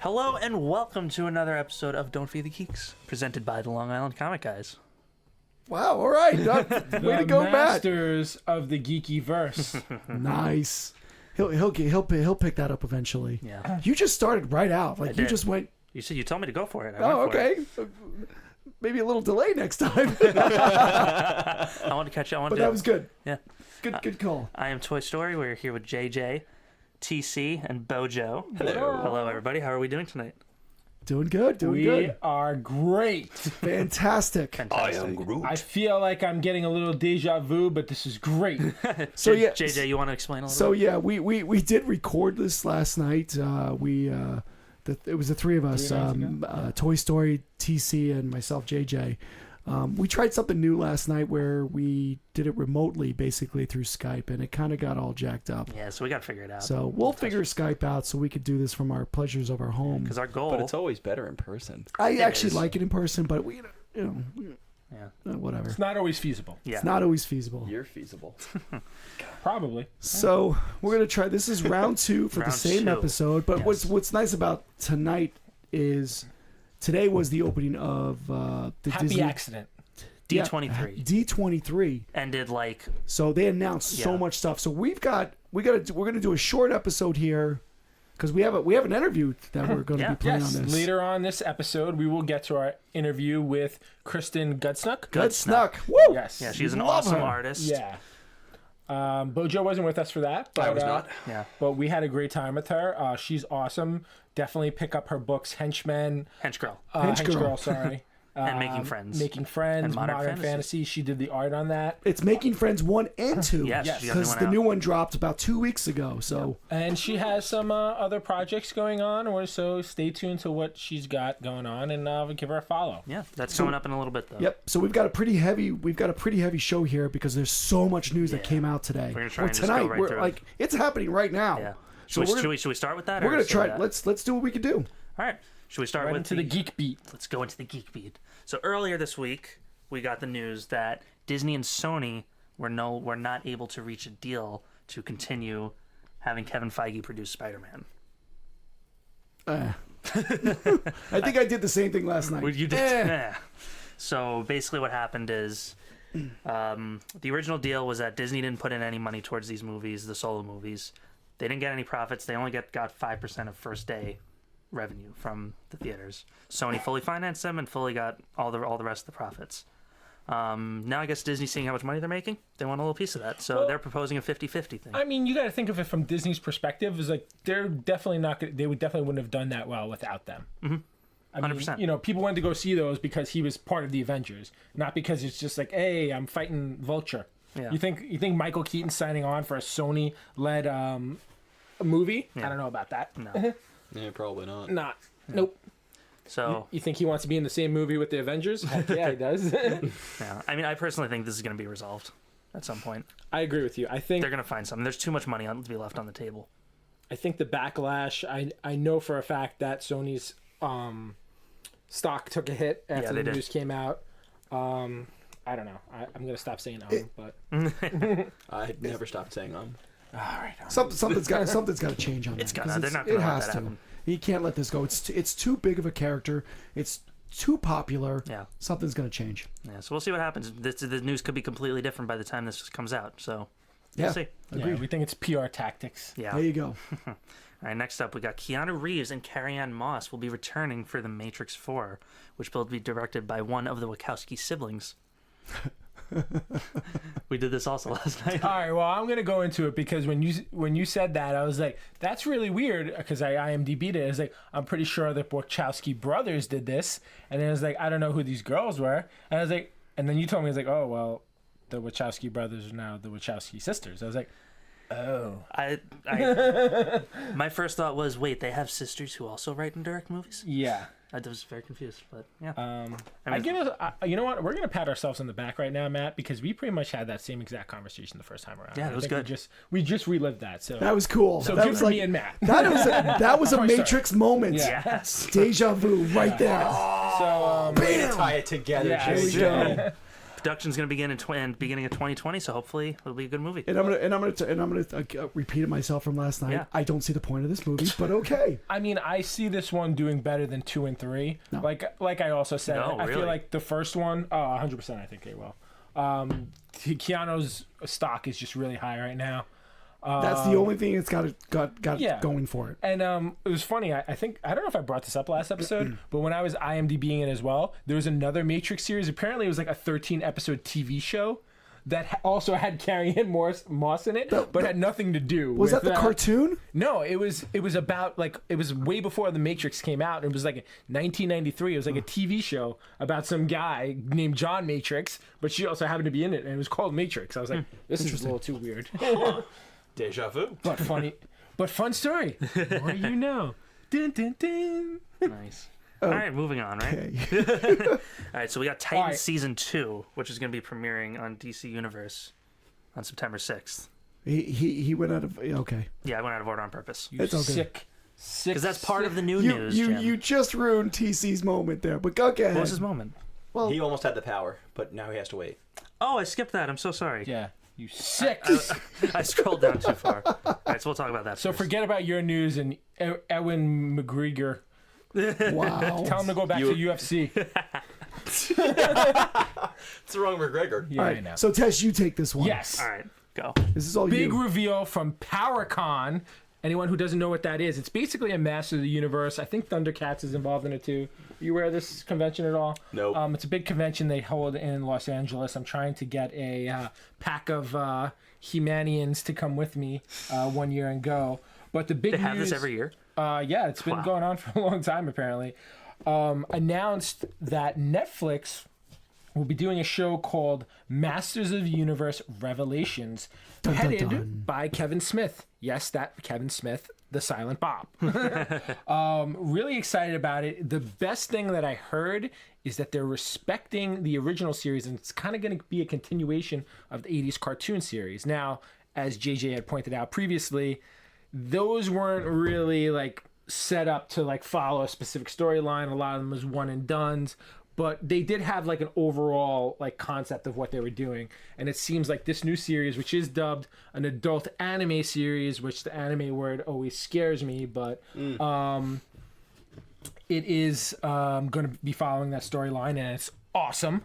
Hello and welcome to another episode of Don't Feed the Geeks, presented by the Long Island Comic Guys. Wow, all right. Way to go, Matt. Masters of the geeky verse. Nice. He'll pick that up eventually. Yeah. You just started right out. Like you just went. You told me to go for it. Oh, okay. Maybe a little delay next time. I want to catch you. But that was good. Yeah. Good call. I am Toy Story. We're here with JJ, TC, and Bojo. Hello, everybody. How are we doing tonight? Doing good. We are great. Fantastic. I am Groot. I feel like I'm getting a little deja vu, but this is great. So yeah, JJ, you want to explain a little So bit? yeah, we did record this last night. It was the three of us, Toy Story, TC, and myself, JJ. We tried something new last night where we did it remotely, basically through Skype, and it kind of got all jacked up. Yeah, so we got to figure it out. So we'll figure Skype out so we could do this from our pleasures of our home. Because our goal... But it's always better in person. I actually like it in person, but we, whatever. It's not always feasible. Yeah. It's not always feasible. You're feasible. Probably. So we're gonna try. This is round 2 for the Round same 2. episode. But Yes. what's nice about tonight is today was the opening of the Happy Disney accident. D23 D23. ended like... So they announced so much stuff. So we're gonna do a short episode here because we have an interview that we're going to be playing Yes. on this. Later on this episode, we will get to our interview with Kristen Gudsnuk. Gudsnuk. Woo! Yes. Yeah, she's an Love awesome her. artist. Yeah. Bojo wasn't with us for that. But, I was not. Yeah. But we had a great time with her. She's awesome. Definitely pick up her books, Henchman. Henchgirl. Henchgirl, sorry. And Making Friends. Making Friends, And Modern Modern Fantasy. Fantasy. She did the art on that. It's Making Friends 1 and 2. Yes, Yes. she got Because the out. new one dropped about 2 weeks ago. So And she has some other projects going on, so stay tuned to what she's got going on, and give her a follow. Yeah, that's coming up in a little bit, though. yep. So we've got a pretty heavy show here because there's so much news that came out today. We're gonna try Or and just tonight. go right We're through it. like it's happening right now. Yeah. So Should we start with that? we're or gonna save try. that? Let's do what we can do. All right. Should we start Right with into the geek beat. Let's go into the geek beat. So earlier this week, we got the news that Disney and Sony were not able to reach a deal to continue having Kevin Feige produce SpiderMan. I think I did the same thing last night. Well, you did. Yeah. So basically, what happened is the original deal was that Disney didn't put in any money towards these movies, the solo movies. They didn't get any profits. They only got 5% of first day revenue from the theaters. Sony fully financed them and fully got all the rest of the profits. Now I guess Disney's seeing how much money they're making. They want a little piece of that, so they're proposing a 50-50 thing. I mean, you got to think of it from Disney's perspective. Is like they're definitely not. They wouldn't have done that well without them. Mm-hmm. I mean, 100%. People went to go see those because he was part of the Avengers, not because it's just like, hey, I'm fighting Vulture. Yeah. You think Michael Keaton signing on for a Sony-led movie? Yeah. I don't know about that. No. Yeah, probably not. Nope. So You think he wants to be in the same movie with the Avengers? Heck yeah, he does. yeah, I mean, I personally think this is going to be resolved at some point. I agree with you. I think They're going to find something. There's too much money to be left on the table. the backlash. I know for a fact that Sony's stock took a hit after they the did. news came out. I don't know. I'm gonna stop saying but I never stopped saying all right. Something's got to change on that. It's gonna. 'cause They're not going It to let has that to. happen. He can't let this go. It's too big of a character. It's too popular. Yeah. Something's gonna change. Yeah. So we'll see what happens. The news could be completely different by the time this comes out. So Yeah. we'll see. Agreed. Yeah, we think it's PR tactics. Yeah. There you go. All right, next up, we got Keanu Reeves and Carrie-Anne Moss will be returning for The Matrix 4, which will be directed by one of the Wachowski siblings. We did this also last night. All right. Well, I'm gonna go into it because when you said that, I was like, that's really weird because I IMDb'd it. I was like, I'm pretty sure the Wachowski brothers did this, and then I was like, I don't know who these girls were, and I was like, and then you told me, I was like, oh well, the Wachowski brothers are now the Wachowski sisters. I was like, oh. My first thought was, wait, they have sisters who also write and direct movies? Yeah. I was very confused, but yeah. You know what? We're gonna pat ourselves on the back right now, Matt, because we pretty much had that same exact conversation the first time around. Yeah, it was good. We just relived that. So That was cool. So that good was for like, me and Matt. That was a Toy Story. Matrix moment. Yeah. Yes. Deja vu right there. So Way to tie it together, yeah, There we JJ. go. Production's going to begin in beginning of 2020, so hopefully it'll be a good movie. And I'm gonna repeat it myself from last night. Yeah. I don't see the point of this movie, but okay. I mean, I see this one doing better than 2 and 3. No. Like I also said, No, I really? feel like the first one, 100%. I think they will. Keanu's stock is just really high right now. That's the only thing it's got Yeah. going for it. And it was funny. I don't know if I brought this up last episode, but when I was IMDbing it as well, there was another Matrix series. Apparently, it was like a 13-episode TV show that also had Carrie-Anne Moss in it, but had nothing to do. Was with that the cartoon? No, it was about it was way before the Matrix came out. It was like 1993. It was like a TV show about some guy named John Matrix, but she also happened to be in it, and it was called Matrix. I was like, this is a little too weird. Deja vu. But funny, but fun story. More you know. Dun, dun, dun. Nice. All right, moving on, right? Okay. All right, so we got Titans right. Season 2, which is going to be premiering on DC Universe on September 6th. he went out of okay. Yeah, I went out of order on purpose. You It's okay. sick. Because that's part of the new You news, you Jim. you just ruined TC's moment there, but go ahead. What was his moment? Well, He almost had the power, but now he has to wait. Oh, I skipped that. I'm so sorry. Yeah. You sick. I scrolled down too far. All right, so we'll talk about that So first. forget about your news and Ewan McGregor. wow. Tell him to go back to UFC. It's the wrong McGregor. Yeah, All I right, know. so Tess, you take this one. Yes. All right, go. This is all Big you. reveal from PowerCon. Anyone who doesn't know what that is, it's basically a Master of the Universe. I think Thundercats is involved in it too. You aware of this convention at all? Nope. It's a big convention they hold in Los Angeles. I'm trying to get a pack of Humanians to come with me one year and go. But the big They have news, this every year? yeah, it's been Wow. going on for a long time apparently. Announced that Netflix will be doing a show called Masters of the Universe Revelations, Dun, dun, headed dun. by Kevin Smith. Yes, that Kevin Smith, the Silent Bob. Really excited about it. The best thing that I heard is that they're respecting the original series, and it's kind of going to be a continuation of the 80s cartoon series. Now, as JJ had pointed out previously, those weren't really like set up to like follow a specific storyline. A lot of them was one and dones, but they did have like an overall like concept of what they were doing. And it seems like this new series, which is dubbed an adult anime series, which the anime word always scares me, but it is going to be following that storyline, and it's awesome.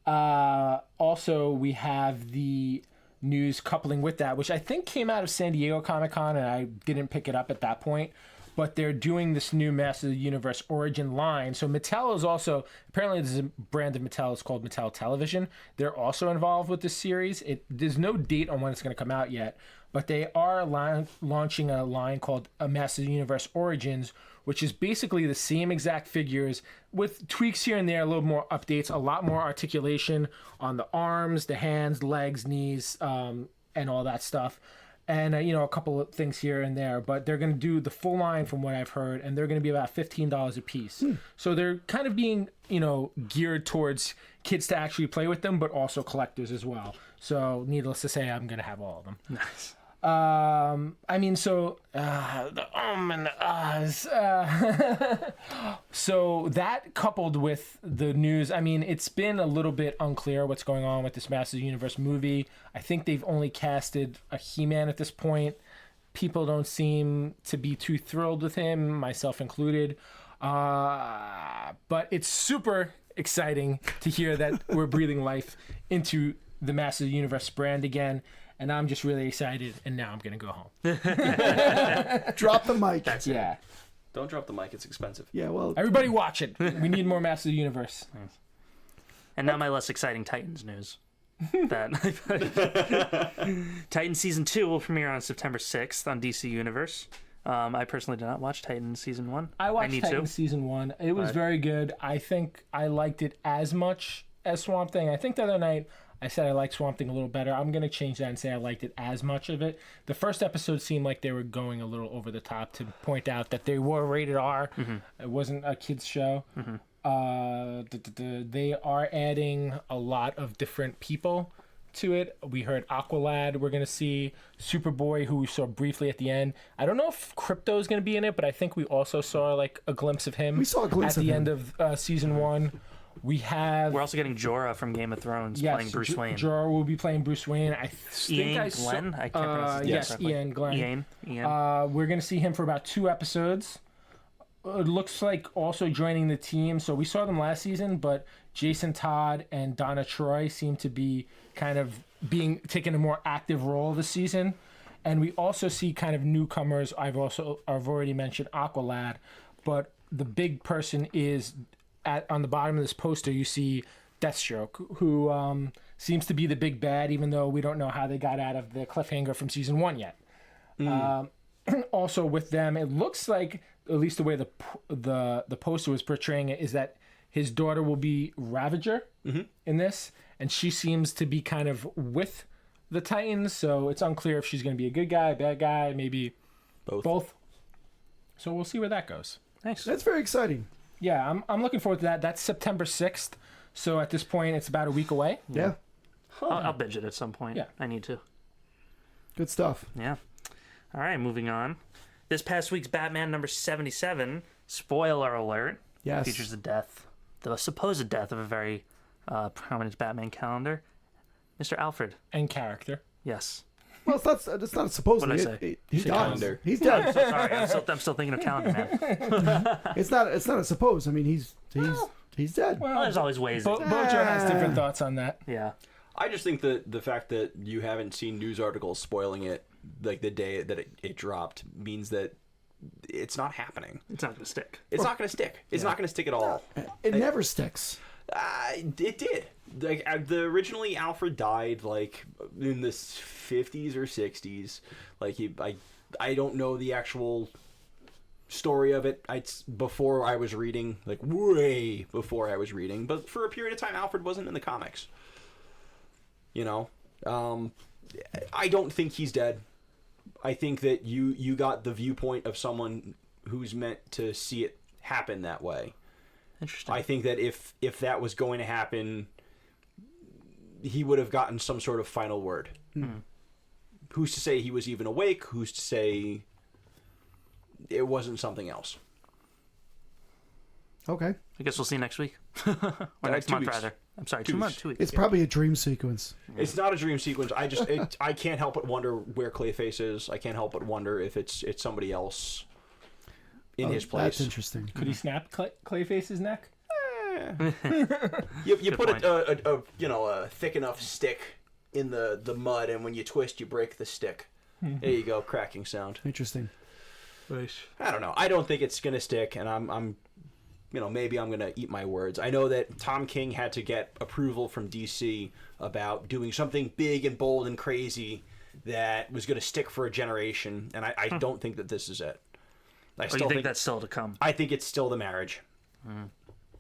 Also, we have the news coupling with that, which I think came out of San Diego Comic-Con, and I didn't pick it up at that point. But they're doing this new Master of the Universe origin line. So Mattel is also, apparently there's a brand of Mattel, it's called Mattel Television. They're also involved with this series. There's no date on when it's going to come out yet, but they are launching a line called a Master of the Universe Origins, which is basically the same exact figures with tweaks here and there, a little more updates, a lot more articulation on the arms, the hands, legs, knees, and all that stuff. And, a couple of things here and there. But they're going to do the full line from what I've heard, and they're going to be about $15 a piece. So they're kind of being, geared towards kids to actually play with them, but also collectors as well. So needless to say, I'm going to have all of them. Nice. The and the ahs. So that coupled with the news, it's been a little bit unclear what's going on with this Masters of the Universe movie. I think they've only casted a He-Man at this point. People don't seem to be too thrilled with him, myself included. But it's super exciting to hear that we're breathing life into the Masters of the Universe brand again. And I'm just really excited, and now I'm going to go home. Drop the mic. That's it. Yeah. Don't drop the mic. It's expensive. Yeah, well, Everybody watch it. We need more Masters of the Universe. And now my less exciting Titans news. That Titans Season 2 will premiere on September 6th on DC Universe. I personally did not watch Titans Season 1. I watched need Titans to. Season 1. It was But- very good. I think I liked it as much as Swamp Thing. I think the other night I said I liked Swamp Thing a little better. I'm going to change that and say I liked it as much of it. The first episode seemed like they were going a little over the top to point out that they were rated R. It wasn't a kid's show. They are adding a lot of different people to it. We heard Aqualad. We're going to see Superboy, who we saw briefly at the end. I don't know if Crypto is going to be in it, but I think we also saw like a glimpse of him We saw a glimpse at of the him. end of season 1. We're also getting Jorah from Game of Thrones playing Bruce Wayne. Jorah will be playing Bruce Wayne. I think Ian Glenn? I can't pronounce his name yes, correctly. Ian Glenn. Ian. We're going to see him for about 2 episodes. It looks like also joining the team. So we saw them last season, but Jason Todd and Donna Troy seem to be kind of taking a more active role this season. And we also see kind of newcomers. I've already mentioned Aqualad, but the big person is on the bottom of this poster. You see Deathstroke, who seems to be the big bad, even though we don't know how they got out of the cliffhanger from season 1 yet. Also with them, it looks like, at least the way the poster was portraying it, is that his daughter will be Ravager in this, and she seems to be kind of with the Titans, so it's unclear if she's going to be a good guy, bad guy, maybe both. So we'll see where that goes. Nice. That's very exciting. Yeah, I'm looking forward to that. That's September 6th, so at this point it's about a week away. Yeah. I'll binge it at some point. Yeah. I need to. Good stuff. Yeah. All right, moving on. This past week's Batman number 77, spoiler alert, Yes. features the supposed death of a very prominent Batman calendar, Mr. Alfred. And character. Yes. Well, it's not supposed What'd I to. say? He said dies. calendar. He's dead. Sorry, I'm still thinking of Calendar Man. It's not a suppose. I mean, he's dead. Well, there's always ways. Bojo has different thoughts on that. Yeah. I just think that the fact that you haven't seen news articles spoiling it, like the day that it dropped, means that it's not happening. It's not going to stick. It's not going to stick. It's not going to stick at all. It never sticks. It did. Like originally, Alfred died like in the 50s or 60s. Like I don't know the actual story of it. It's before I was reading, like way before I was reading. But for a period of time, Alfred wasn't in the comics. You know, I don't think he's dead. I think that you got the viewpoint of someone who's meant to see it happen that way. Interesting. I think that if that was going to happen, he would have gotten some sort of final word. Who's to say he was even awake? Who's to say it wasn't something else? Okay. I guess we'll see next week. Or next 2 month, weeks. rather. I'm sorry, 2 2 weeks. months, 2 weeks. It's probably a dream sequence. It's not a dream sequence. I can't help but wonder where Clayface is. I can't help but wonder if it's somebody else in his place. That's interesting. Could he snap Clayface's neck? You Good put point. a thick enough stick in the mud, and when you twist, you break the stick. There you go, cracking sound. Interesting. I don't know. I don't think it's gonna stick, and I'm maybe I'm gonna eat my words. I know that Tom King had to get approval from DC about doing something big and bold and crazy that was gonna stick for a generation, and I don't think that this is it. I Or you think that's still to come? I think it's still the marriage.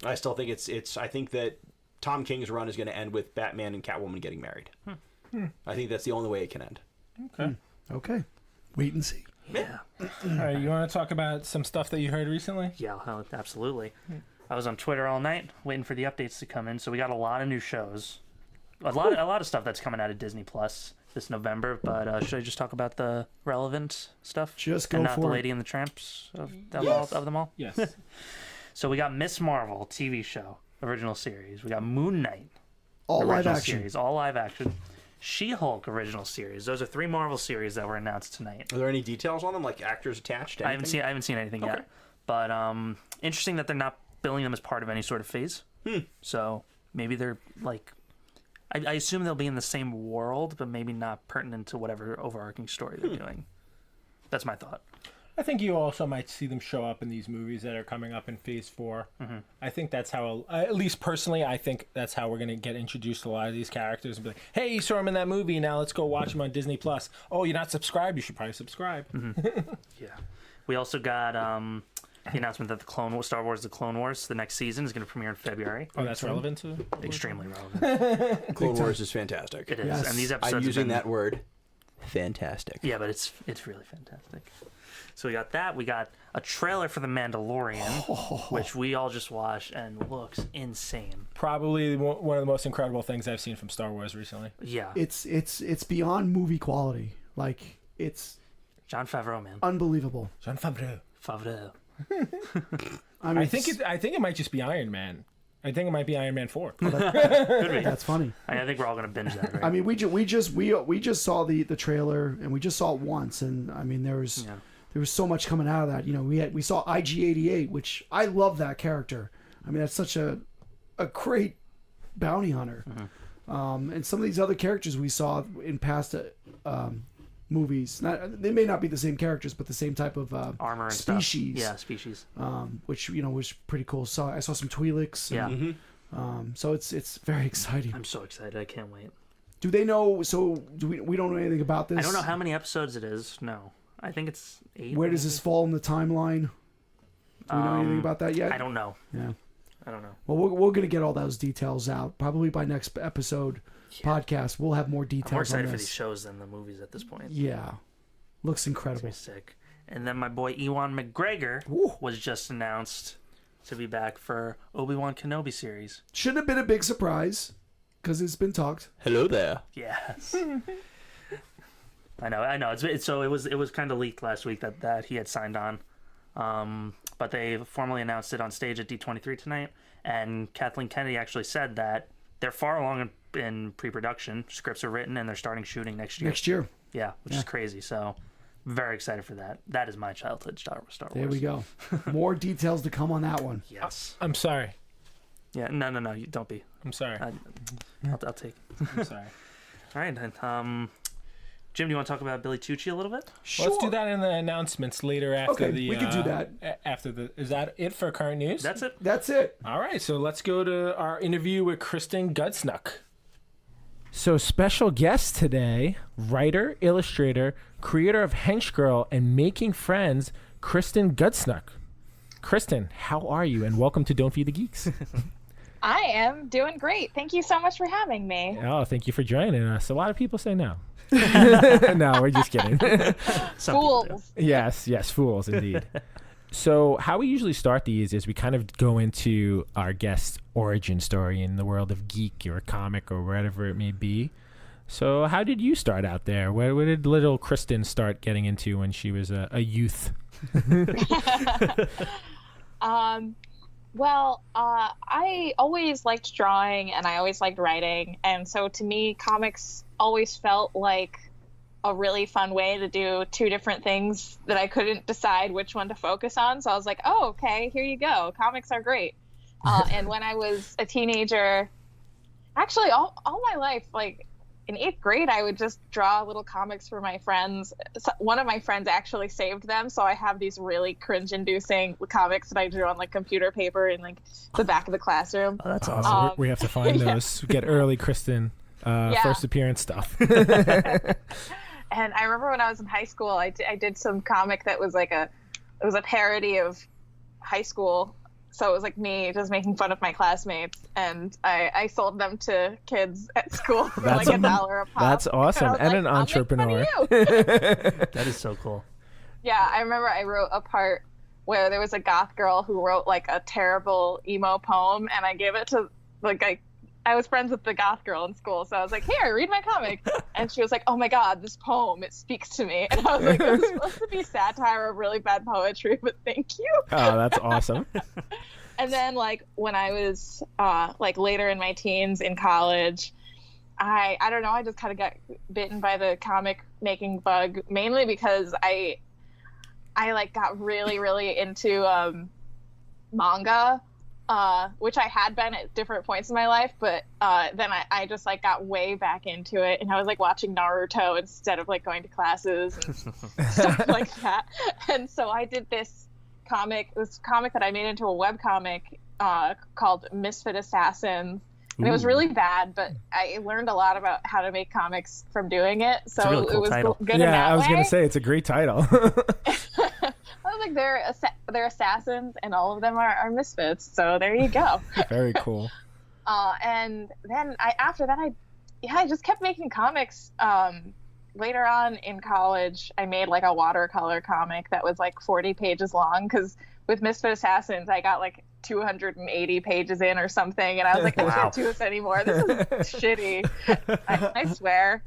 I still think it's. I think that Tom King's run is going to end with Batman and Catwoman getting married. I think that's the only way it can end. Okay. Wait and see. Yeah. All right, you want to talk about some stuff that you heard recently? Yeah, absolutely. I was on Twitter all night waiting for the updates to come in, so we got a lot of new shows. A lot of stuff that's coming out of Disney Plus this November, but should I just talk about the relevant stuff? Just go and not for the it. Lady and the Tramps of Yes. them all? Yes. So we got Miss Marvel TV show, original series. We got Moon Knight, All original live action. series, all live action. She-Hulk original series. Those are 3 Marvel series that were announced tonight. Are there any details on them, like actors attached? I haven't seen anything Okay. yet. But interesting that they're not billing them as part of any sort of phase. So maybe they're like, I assume they'll be in the same world, but maybe not pertinent to whatever overarching story they're doing. That's my thought. I think you also might see them show up in these movies that are coming up in Phase 4. I think that's how, at least personally, I think that's how we're going to get introduced to a lot of these characters and be like, hey, you saw him in that movie, now let's go watch him on Disney+. Oh, you're not subscribed? You should probably subscribe. Yeah. We also got the announcement that Star Wars The Clone Wars, the next season, is going to premiere in February. Oh, that's relevant to Extremely relevant. Clone Wars is fantastic. It is. Yes. And these episodes I'm have using been- that word. Fantastic. Yeah, but it's really fantastic. So we got that. We got a trailer for The Mandalorian, which we all just watched and looks insane. probably one of the most incredible things I've seen from Star Wars recently. Yeah. It's beyond movie quality. Like, it's Jon Favreau, man. unbelievable. Jon Favreau. Favreau. I mean, I think it might just be Iron Man. I think it might be Iron Man 4. Could be. That's funny. I think we're all gonna binge that. Right? I mean, we just saw the trailer, and we just saw it once, and I mean, there was so much coming out of that. You know, we saw IG-88, which I love that character. I mean, that's such a great bounty hunter. And some of these other characters we saw in past movies, they may not be the same characters, but the same type of armor and species. Stuff. Yeah, species. Which was pretty cool. So I saw some Twi'leks. And, so it's very exciting. I'm so excited. I can't wait. Do they know? So we don't know anything about this. I don't know how many episodes it is. No, I think it's 8. Where does this fall in the timeline? Do we know anything about that yet? I don't know. Yeah. I don't know. Well, we're going to get all those details out. Probably by next episode podcast, we'll have more details I'm more excited on for this. these shows than the movies at this point. Yeah. Looks incredible. It's sick. And then my boy Ewan McGregor was just announced to be back for Obi-Wan Kenobi series. Shouldn't have been a big surprise because it's been talked. Hello there. Yes. I know. It was kind of leaked last week that he had signed on. But they formally announced it on stage at D23 tonight, and Kathleen Kennedy actually said that they're far along in pre-production. Scripts are written, and they're starting shooting next year. Yeah, which is crazy. So, very excited for that. That is my childhood Star Wars. There we go. More details to come on that one. Yes. I'm sorry. Yeah. No. You don't be. I'm sorry. I'll take. I'm sorry. All right. And, Jim, do you want to talk about Billy Tucci a little bit? Sure. Let's do that in the announcements later after we can do that. Is that it for current news? That's it. That's it. All right, so let's go to our interview with Kristen Gudsnuk. So special guest today, writer, illustrator, creator of Henchgirl and Making Friends, Kristen Gudsnuk. Kristen, how are you? And welcome to Don't Feed the Geeks. I am doing great. Thank you so much for having me. Oh, thank you for joining us. A lot of people say no. No, we're just kidding. Fools. Yes, fools indeed. So how we usually start these is we kind of go into our guest's origin story in the world of geek or comic or whatever it may be. So how did you start out there? Where did little Kristen start getting into when she was a youth? Well, I always liked drawing and I always liked writing. And so to me, comics always felt like a really fun way to do two different things that I couldn't decide which one to focus on. So I was like, oh, okay, here you go. Comics are great. And when I was a teenager, actually all my life, like in 8th grade, I would just draw little comics for my friends. So one of my friends actually saved them, so I have these really cringe-inducing comics that I drew on like computer paper in like the back of the classroom. Oh, that's awesome. We have to find those. Get early Kristen first appearance stuff. And I remember when I was in high school, I did some comic that was like it was a parody of high school. So it was like me just making fun of my classmates, and I sold them to kids at school for like $1 a pop. That's awesome. And an entrepreneur. That is so cool. Yeah, I remember I wrote a part where there was a goth girl who wrote like a terrible emo poem, and I gave it to I was friends with the goth girl in school, so I was like, here, read my comic. And she was like, oh my God, this poem, it speaks to me. And I was like, it was supposed to be satire of really bad poetry, but thank you. Oh, that's awesome. And then like when I was like later in my teens in college, I don't know, I just kind of got bitten by the comic making bug, mainly because I like got really, really into manga. Which I had been at different points in my life, but then I just like got way back into it, and I was like watching Naruto instead of like going to classes and stuff like that. And so I did this comic that I made into a webcomic called Misfit Assassins. And it was really bad, but I learned a lot about how to make comics from doing it. So It's a really cool it was title. good in that I was way. going to say, it's a great title. I was like, they're assassins, and all of them are misfits. So there you go. Very cool. And then after that, I just kept making comics. Later on in college, I made like a watercolor comic that was like 40 pages long, because with Misfit Assassins, I got like 280 pages in or something, and I was like, I can't do this anymore. This is shitty. I swear.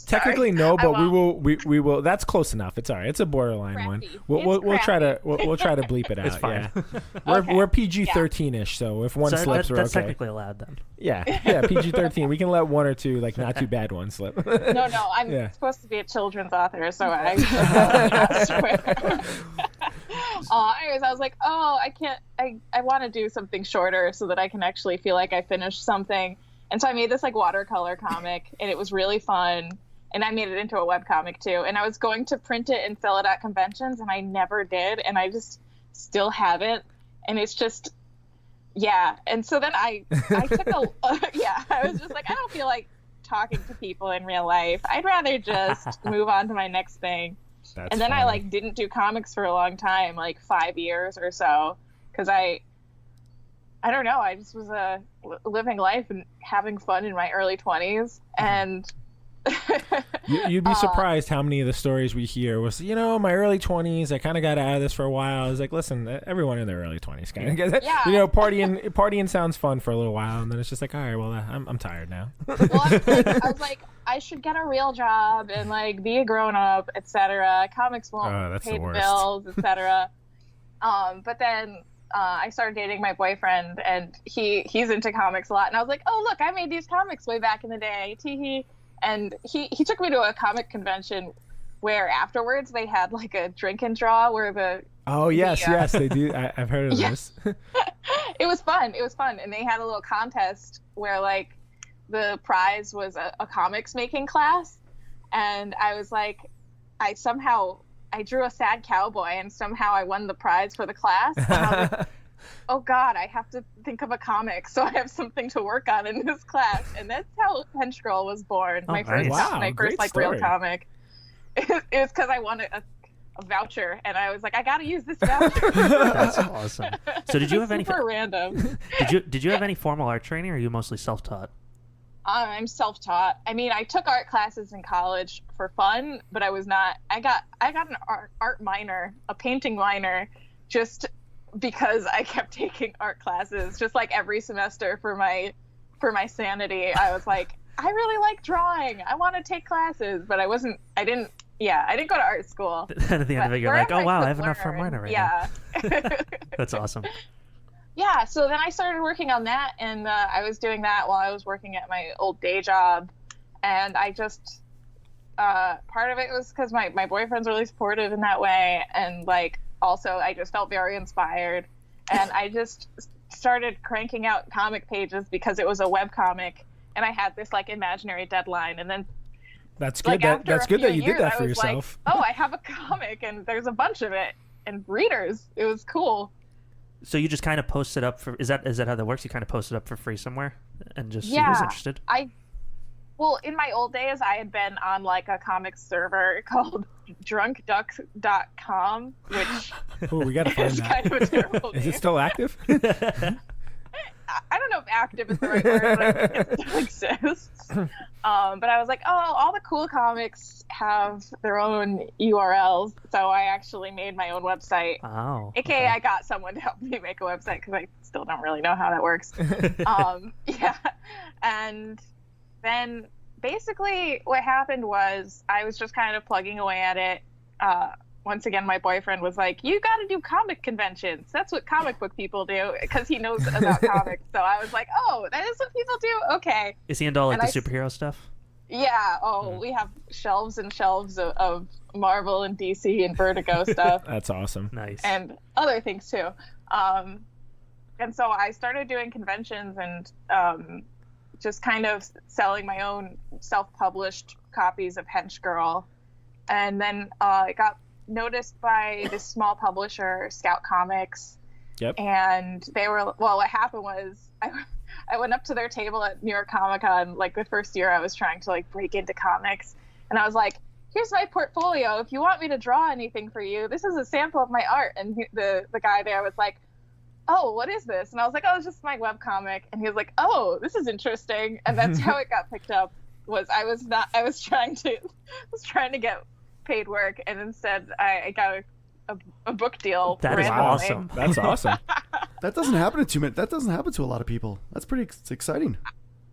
Technically no, but I we will. That's close enough. It's all right. It's a borderline one. Crappy. We'll try to bleep it out. It's fine. Yeah. Okay. We're PG-13ish, so if one slips, we're that's okay. technically allowed then. Yeah, PG-13. We can let one or two like not too bad ones slip. No, I'm Yeah. supposed to be a children's author, so I swear. Anyways, I was like, I want to do something shorter so that I can actually feel like I finished something. And so I made this like watercolor comic, and it was really fun. And I made it into a webcomic too. And I was going to print it and sell it at conventions, and I never did. And I just still haven't. And it's just, yeah. And so then I took I was just like, I don't feel like talking to people in real life. I'd rather just move on to my next thing. And then funny. I like didn't do comics for a long time, like 5 years or so, because I don't know. I just was living life and having fun in my early 20s, and you'd be surprised how many of the stories we hear was, my early 20s. I kind of got out of this for a while. I was like, listen, everyone in their early 20s kind of gets it. Yeah. Partying sounds fun for a little while, and then it's just like, all right, well, I'm tired now. Well, I was like, I should get a real job and like be a grown up, etc. Comics won't pay the bills, etc. But then I started dating my boyfriend, and he's into comics a lot, and I was like, oh look, I made these comics way back in the day, teehee. And he took me to a comic convention where afterwards they had like a drink and draw where yes they do. I've heard of this. It was fun, and they had a little contest where like the prize was a comics making class, and I was like, I drew a sad cowboy, and somehow I won the prize for the class. And I was like, oh God, I have to think of a comic, so I have something to work on in this class. And that's how Henchgirl was born. My first like real comic. It was because I won a voucher, and I was like, I gotta use this voucher. That's awesome. So did you have super random? Did you have any formal art training, or are you mostly self-taught? I'm self-taught. I mean, I took art classes in college for fun, but I was not. I got an art minor, a painting minor, just because I kept taking art classes, just like every semester for my sanity. I was like, I really like drawing. I want to take classes, but I didn't go to art school. At the end of it, you're like, oh wow, I have enough for minor right now. That's awesome. Yeah, so then I started working on that, and I was doing that while I was working at my old day job, and I just part of it was because my boyfriend's really supportive in that way, and like also I just felt very inspired, and I just started cranking out comic pages because it was a webcomic, and I had this like imaginary deadline, and then that's good. That's good that you did that for yourself. Like, oh, I have a comic, and there's a bunch of it, and readers. It was cool. So you just kind of posted up for, is that how that works? You kind of posted up for free somewhere and just who was interested? Well, in my old days, I had been on like a comics server called drunkduck.com, which we gotta find is that. kind of a terrible name. Is it still active? I don't know if active is the right word, but it still exists. But I was like, oh, all the cool comics have their own URLs, so I actually made my own website. Oh. AKA, I got someone to help me make a website because I still don't really know how that works. Yeah, and then basically what happened was I was just kind of plugging away at it. Once again, my boyfriend was like, you got to do comic conventions. That's what comic book people do, because he knows about comics. So I was like, oh, that is what people do? Okay. Is he into all like the superhero stuff? Yeah. Oh, we have shelves and shelves of Marvel and DC and Vertigo stuff. That's awesome. Nice. And other things too. And so I started doing conventions and just kind of selling my own self-published copies of Henchgirl. And then it got noticed by this small publisher, Scout Comics. Yep. And they were, well, what happened was I went up to their table at New York Comic Con, like the first year I was trying to like break into comics. And I was like, here's my portfolio. If you want me to draw anything for you, this is a sample of my art. And the guy there was like, oh, what is this? And I was like, oh, it's just my webcomic. And he was like, oh, this is interesting. And that's how it got picked up. I was trying to get paid work, and instead I got a book deal. That is awesome. That's awesome. That doesn't happen to a lot of people. That's pretty exciting.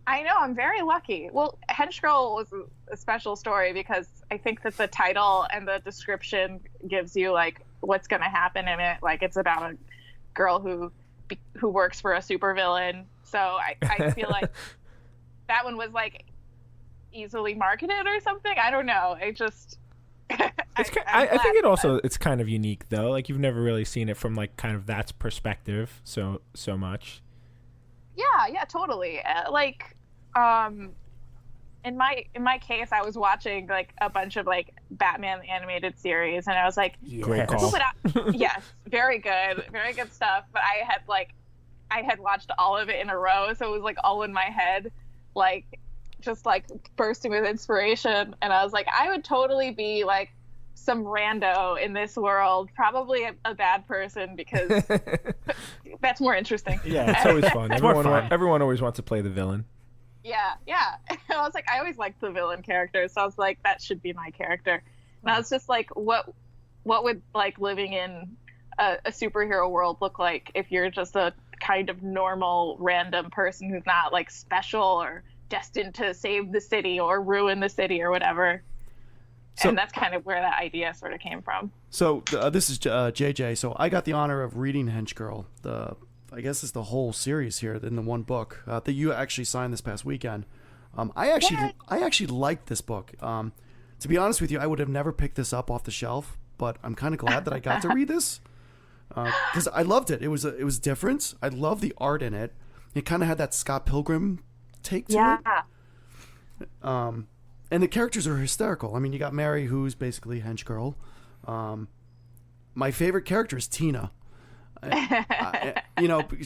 I know, I'm very lucky. Well, Henchgirl was a special story because I think that the title and the description gives you like what's going to happen in it. Like it's about a girl who works for a supervillain. So I feel like that one was like easily marketed or something. I don't know. I just I think it's kind of unique though. Like you've never really seen it from like kind of that perspective so much. Yeah, totally. In my case, I was watching like a bunch of like Batman animated series, and I was like, Great call. Yes, very good stuff. But I had watched all of it in a row, so it was like all in my head, like just like bursting with inspiration. And I was like, I would totally be like some rando in this world, probably a bad person, because that's more interesting. Yeah, it's always fun. Everyone always wants to play the villain. Yeah. I was like, I always liked the villain character, so I was like, that should be my character. And I was just like, what would like living in a superhero world look like if you're just a kind of normal random person who's not like special or destined to save the city or ruin the city or whatever. So, and that's kind of where that idea sort of came from. So this is JJ. So I got the honor of reading Henchgirl. I guess it's the whole series here in the one book that you actually signed this past weekend. I actually liked this book. To be honest with you, I would have never picked this up off the shelf, but I'm kind of glad that I got to read this because I loved it. It was different. I love the art in it. It kind of had that Scott Pilgrim take to it. And the characters are hysterical. I mean, you got Mary, who's basically Henchgirl. My favorite character is Tina.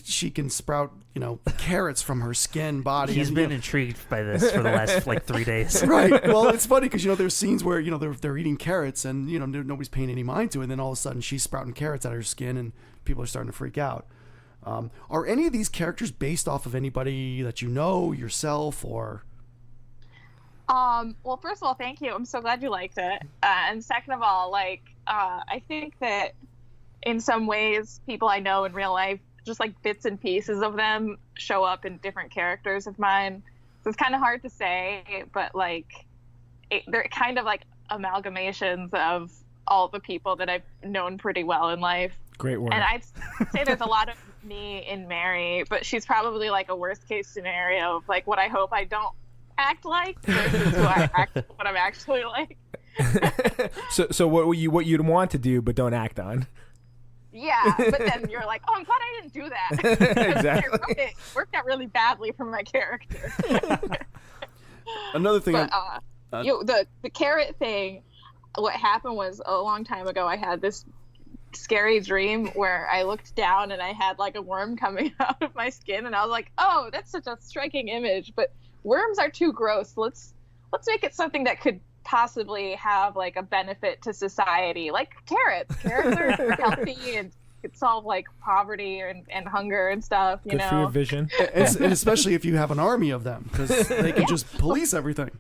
She can sprout, carrots from her skin, body. He's been intrigued by this for the last like 3 days. Right. Well, it's funny because there's scenes where they're eating carrots and nobody's paying any mind to it, and then all of a sudden she's sprouting carrots out of her skin and people are starting to freak out. Are any of these characters based off of anybody that you know, yourself, or? Well, first of all, thank you. I'm so glad you liked it. And second of all, I think that in some ways, people I know in real life, just like bits and pieces of them show up in different characters of mine. So it's kind of hard to say, but they're kind of like amalgamations of all the people that I've known pretty well in life. Great work. And I'd say there's a lot of me in Mary, but she's probably like a worst case scenario of like what I hope I don't act like versus what I'm actually like. So what you'd want to do but don't act on. Yeah, but then you're like, oh, I'm glad I didn't do that. Exactly. It worked out really badly for my character. Another thing, the carrot thing. What happened was a long time ago, I had this scary dream where I looked down and I had like a worm coming out of my skin, and I was like, oh, that's such a striking image, but worms are too gross. Let's make it something that could possibly have like a benefit to society, like carrots. Carrots are healthy and could solve like poverty and hunger and stuff. Good for your vision, and especially if you have an army of them, because they can just police everything.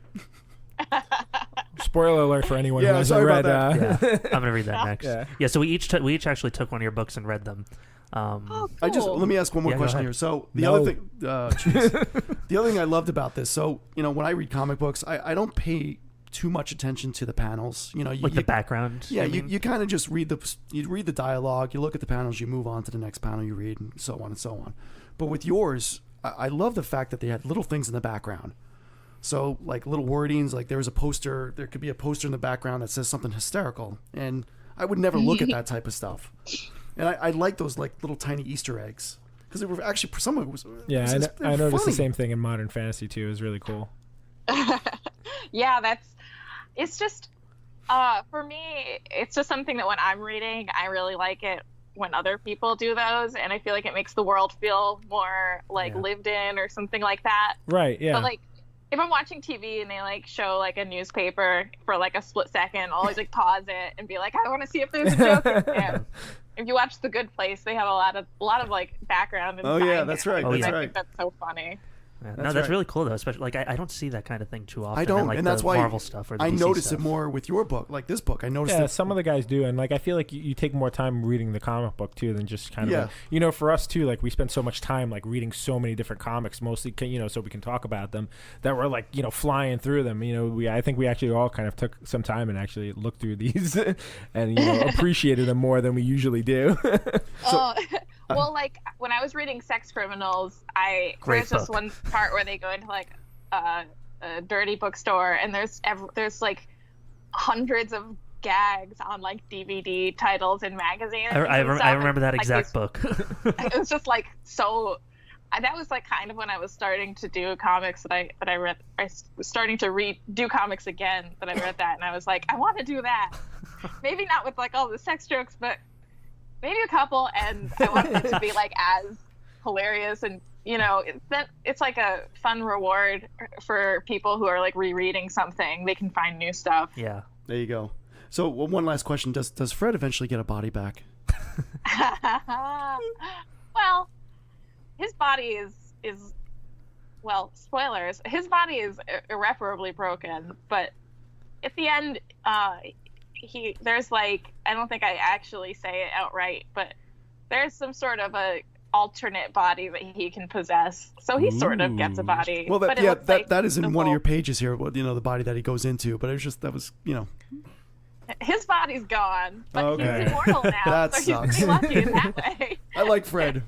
Spoiler alert for anyone who hasn't read. I'm gonna read that next. Yeah. So we each actually took one of your books and read them. Cool. Let me ask one more question here. So the other thing I loved about this. So when I read comic books, I don't pay too much attention to the panels. The background. Yeah, you kind of just read the dialogue, you look at the panels, you move on to the next panel you read, and so on and so on. But with yours, I love the fact that they had little things in the background. So like little wordings, like there could be a poster in the background that says something hysterical, and I would never look at that type of stuff. And I like those like little tiny Easter eggs because they were actually some of it was. Yeah, I noticed the same thing in modern fantasy too. It was really cool. Yeah, it's just for me, it's just something that when I'm reading, I really like it when other people do those, and I feel like it makes the world feel more like lived in or something like that. Right. Yeah. But like if I'm watching TV and they like show like a newspaper for like a split second, I'll always like pause it and be like, I want to see if there's a joke in there. If you watch The Good Place, they have a lot of like background and yeah, that's right. I think that's so funny. Yeah. That's That's right. really cool though. Especially like I don't see that kind of thing too often. I don't, in, like, and that's the why Marvel stuff or the I DC notice stuff. it more with your book, like this book. I noticed Yeah, it. some of the guys do, and like I feel like you take more time reading the comic book too than just kind of, Yeah. like, you know, for us too. Like we spend so much time like reading so many different comics, mostly you know, so we can talk about them. That we're like, you know, flying through them. You know, I think we actually all kind of took some time and actually looked through these, and you know, appreciated them more than we usually do. Well, like when I was reading Sex Criminals, Great there's this book. one part where they go into like a dirty bookstore, and there's like hundreds of gags on like DVD titles and magazines. I and stuff, remember that like, exact book. It was just like so. That was like kind of when I was starting to do comics that I read. I was starting to do comics again. That I read that, and I was like, I want to do that. Maybe not with like all the sex jokes, but maybe a couple. And I wanted it to be like as hilarious, and you know, it's like a fun reward for people who are like rereading something. They can find new stuff. Yeah. There you go. So one last question: Does Fred eventually get a body back? Well, his body is well, spoilers. His body is irreparably broken, but at the end, there's like, I don't think I actually say it outright, but there's some sort of a alternate body that he can possess, so he sort of gets a body. Well, but it looks like that is in the one of whole- your pages here. You know, the body that he goes into, but it was just His body's gone, but Okay. he's immortal now, That so sucks. he's pretty lucky in that way. I like Fred.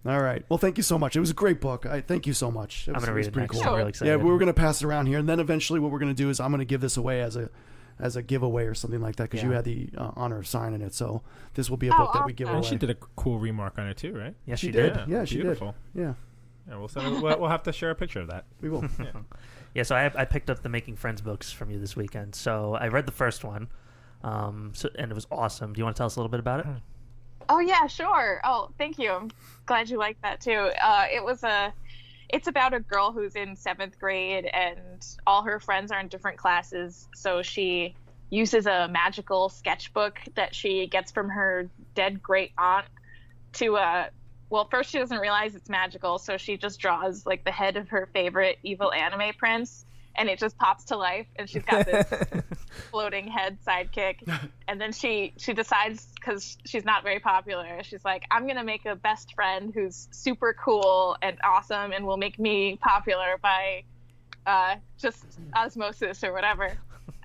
All right. Well, thank you so much. It was a great book. Thank you so much. I'm gonna read it next. cool. I'm really excited. Yeah, we were gonna pass it around here, and then eventually, what we're gonna do is I'm gonna give this away as a giveaway or something like that, because you Yeah. had the honor of signing it. So this will be a book that we give away. And she did a cool remark on it too, right? Yes, She she did. did. Yeah, she did. beautiful. Yeah, Yeah, we'll have to share a picture of that. we will. Yeah, so I picked up the Making Friends books from you this weekend. So I read the first one, and it was awesome. Do you want to tell us a little bit about it? Oh yeah, sure. Oh, thank you. I'm glad you liked that too. It's about a girl who's in 7th grade, and all her friends are in different classes. So she uses a magical sketchbook that she gets from her dead great aunt to well, first she doesn't realize it's magical, so she just draws like the head of her favorite evil anime prince, and it just pops to life, and she's got this floating head sidekick. And then she decides, because she's not very popular, she's like, I'm gonna make a best friend who's super cool and awesome and will make me popular by just osmosis or whatever.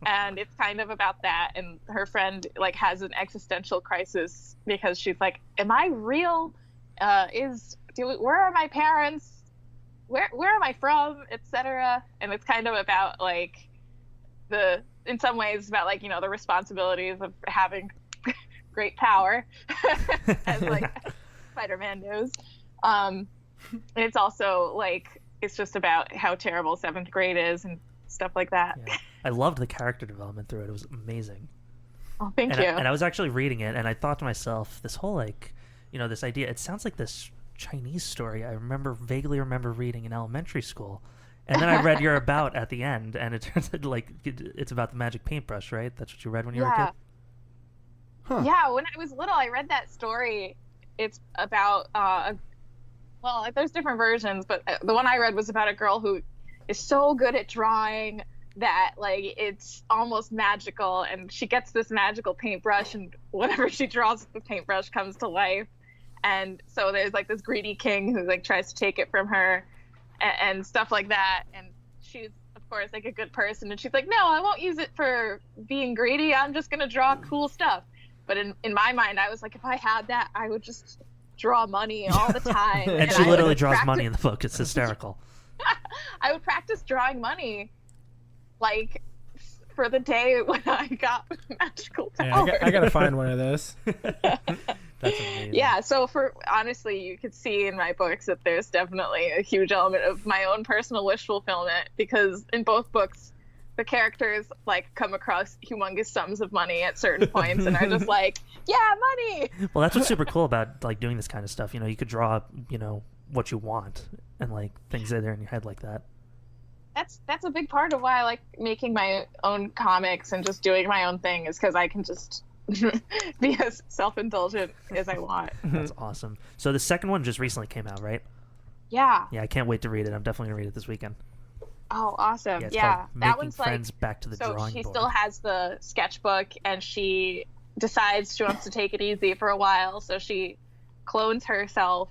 And it's kind of about that, and her friend like has an existential crisis because she's like, am I real? Where are my parents? Where am I from, etc. And it's kind of about like in some ways about like, you know, the responsibilities of having great power, as like SpiderMan knows. And it's also like, it's just about how terrible 7th grade is and stuff like that. Yeah. I loved the character development through it. It was amazing. Oh, thank and you. I was actually reading it, and I thought to myself, this whole like, you know, this idea. It sounds like this Chinese story I vaguely remember reading in elementary school. And then I read your about at the end, and it turns out like it's about the magic paintbrush, right? That's what you read when you were a kid? Huh. Yeah, when I was little, I read that story. It's about, well, there's different versions, but the one I read was about a girl who is so good at drawing that like it's almost magical, and she gets this magical paintbrush, and whatever she draws with the paintbrush comes to life. And so there's like this greedy king who like tries to take it from her and stuff like that. And she's of course like a good person, and she's like, no, I won't use it for being greedy. I'm just gonna draw cool stuff. But in my mind, I was like, if I had that, I would just draw money all the time. And she I literally would draws money in the book. It's hysterical. I would practice drawing money, like for the day when I got magical powers. Yeah, I gotta find one of those. That's amazing. Yeah, so honestly, you could see in my books that there's definitely a huge element of my own personal wish fulfillment, because in both books, the characters like come across humongous sums of money at certain points and are just like, yeah, money. Well, that's what's super cool about like doing this kind of stuff. You know, you could draw, you know, what you want, and like things that are in your head like that. That's a big part of why I like making my own comics and just doing my own thing, is because I can just be as self-indulgent as I want. That's awesome. So the second one just recently came out, right? Yeah. Yeah, I can't wait to read it. I'm definitely gonna read it this weekend. Oh, awesome. It's Yeah. called That Making one's Friends like, Back to the so Drawing she Board. still has the sketchbook and she decides she wants to take it easy for a while. So she clones herself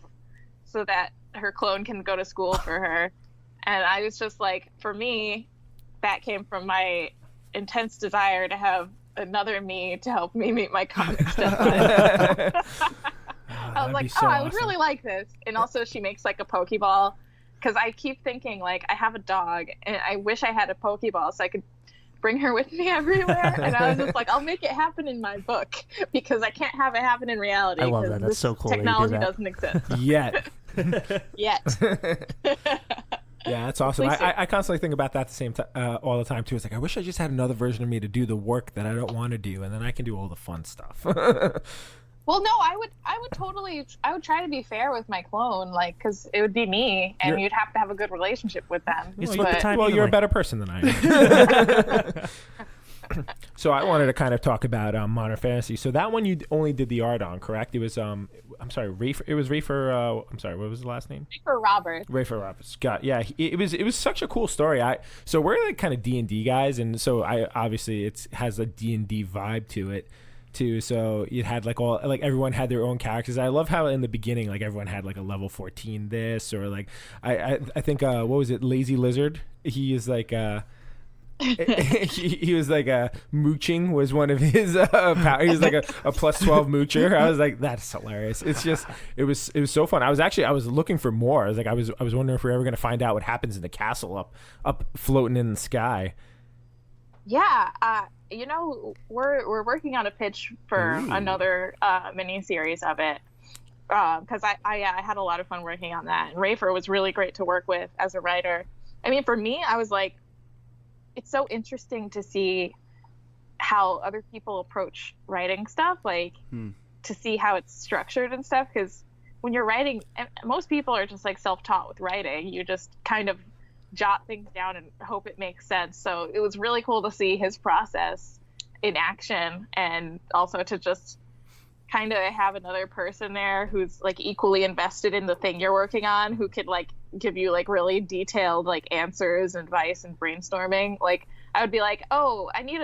so that her clone can go to school for her. And I was just like, for me, that came from my intense desire to have another me to help me meet my comics deadline. I was like, I would really like this. And also she makes like a Pokeball, because I keep thinking like I have a dog and I wish I had a Pokeball so I could bring her with me everywhere. And I was just like, I'll make it happen in my book because I can't have it happen in reality. I love 'cause that. That's this so cool that you do Technology that. doesn't exist Yet. yet. Yeah, that's awesome. Please do. I constantly think about that at the same time, all the time too. It's like I wish I just had another version of me to do the work that I don't want to do, and then I can do all the fun stuff. Well, no, I would try to be fair with my clone, like, because it would be me, and you'd have to have a good relationship with them. You split the But- time Well, you're a evenly. better person than I am. So I wanted to kind of talk about Modern Fantasy. So that one you only did the art on, correct? It was I'm sorry, Rafer. It was Rafer. I'm sorry, what was the last name? For Robert. Rafer Roberts. Got it was such a cool story. So we're like kind of D&D guys, and so I obviously it has a D&D vibe to it too. So it had like everyone had their own characters. I love how in the beginning like everyone had like a level 14 this, or like I think what was it, Lazy Lizard? He is like he was like a mooching was one of his power. He was like a plus 12 moocher. I was like, that's hilarious. It's just it was so fun. I was looking for more. I was wondering if we are ever going to find out what happens in the castle up floating in the sky. Yeah, we're working on a pitch for another mini series of it, because I had a lot of fun working on that, and Rafer was really great to work with as a writer. I mean, for me, I was like, it's so interesting to see how other people approach writing stuff, like to see how it's structured and stuff, because when you're writing, most people are just like self-taught with writing. You just kind of jot things down and hope it makes sense. So it was really cool to see his process in action, and also to just kind of have another person there who's like equally invested in the thing you're working on, who could like give you like really detailed like answers and advice and brainstorming. Like I would be like, oh, I need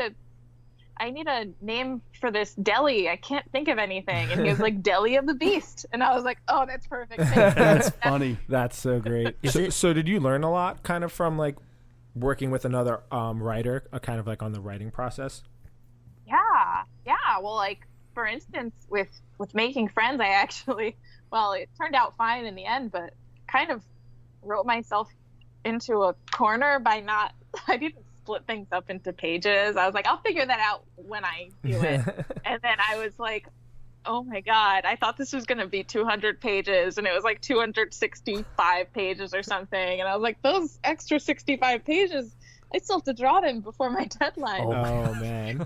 a name for this deli. I can't think of anything. And he was like, Deli of the Beast. And I was like, oh, that's perfect. That's funny. That's so great. So did you learn a lot kind of from like working with another writer, kind of like on the writing process? Yeah. Well, like for instance, with Making Friends, I actually, well, it turned out fine in the end, but kind of wrote myself into a corner by I didn't split things up into pages. I was like, I'll figure that out when I do it. And then I was like, oh my God, I thought this was going to be 200 pages, and it was like 265 pages or something. And I was like, those extra 65 pages, I still have to draw them before my deadline. Oh man.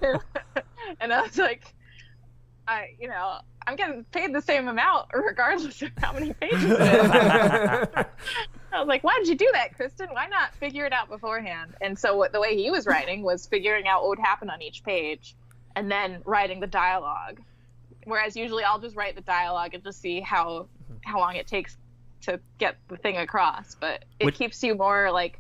And I was like, I'm getting paid the same amount regardless of how many pages it is. I was like, why did you do that, Kristen? Why not figure it out beforehand? And so the way he was writing was figuring out what would happen on each page and then writing the dialogue. Whereas usually I'll just write the dialogue and just see how long it takes to get the thing across. But it keeps you more like,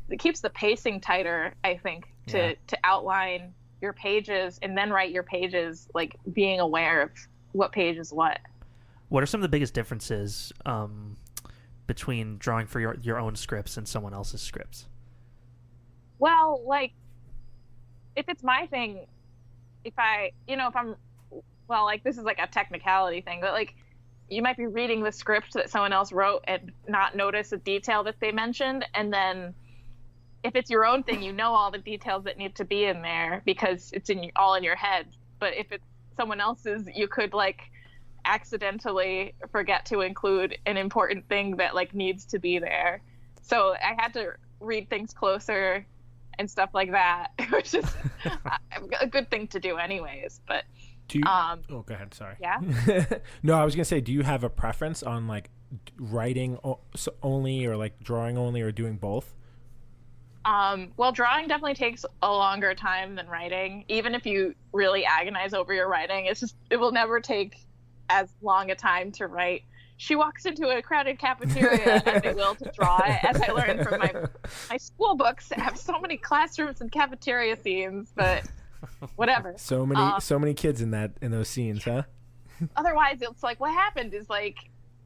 it keeps the pacing tighter, I think, to outline your pages and then write your pages, like being aware of what page is what. What are some of the biggest differences between drawing for your own scripts and someone else's scripts? Well, like, if it's my thing, if I'm, well, like, this is like a technicality thing, but like, you might be reading the script that someone else wrote and not notice a detail that they mentioned, and then if it's your own thing, you know all the details that need to be in there because it's all in your head. But if it's someone else's, you could like accidentally forget to include an important thing that like needs to be there. So I had to read things closer and stuff like that, which is a good thing to do anyways. But do you, go ahead. Sorry. Yeah. No, I was gonna say, do you have a preference on like writing only or like drawing only or doing both? Well, drawing definitely takes a longer time than writing. Even if you really agonize over your writing, it will never take as long a time to write she walks into a crowded cafeteria as they will to draw it, as I learned from my school books have so many classrooms and cafeteria scenes, but whatever. So many kids in those scenes, huh? Otherwise, it's like, what happened is like,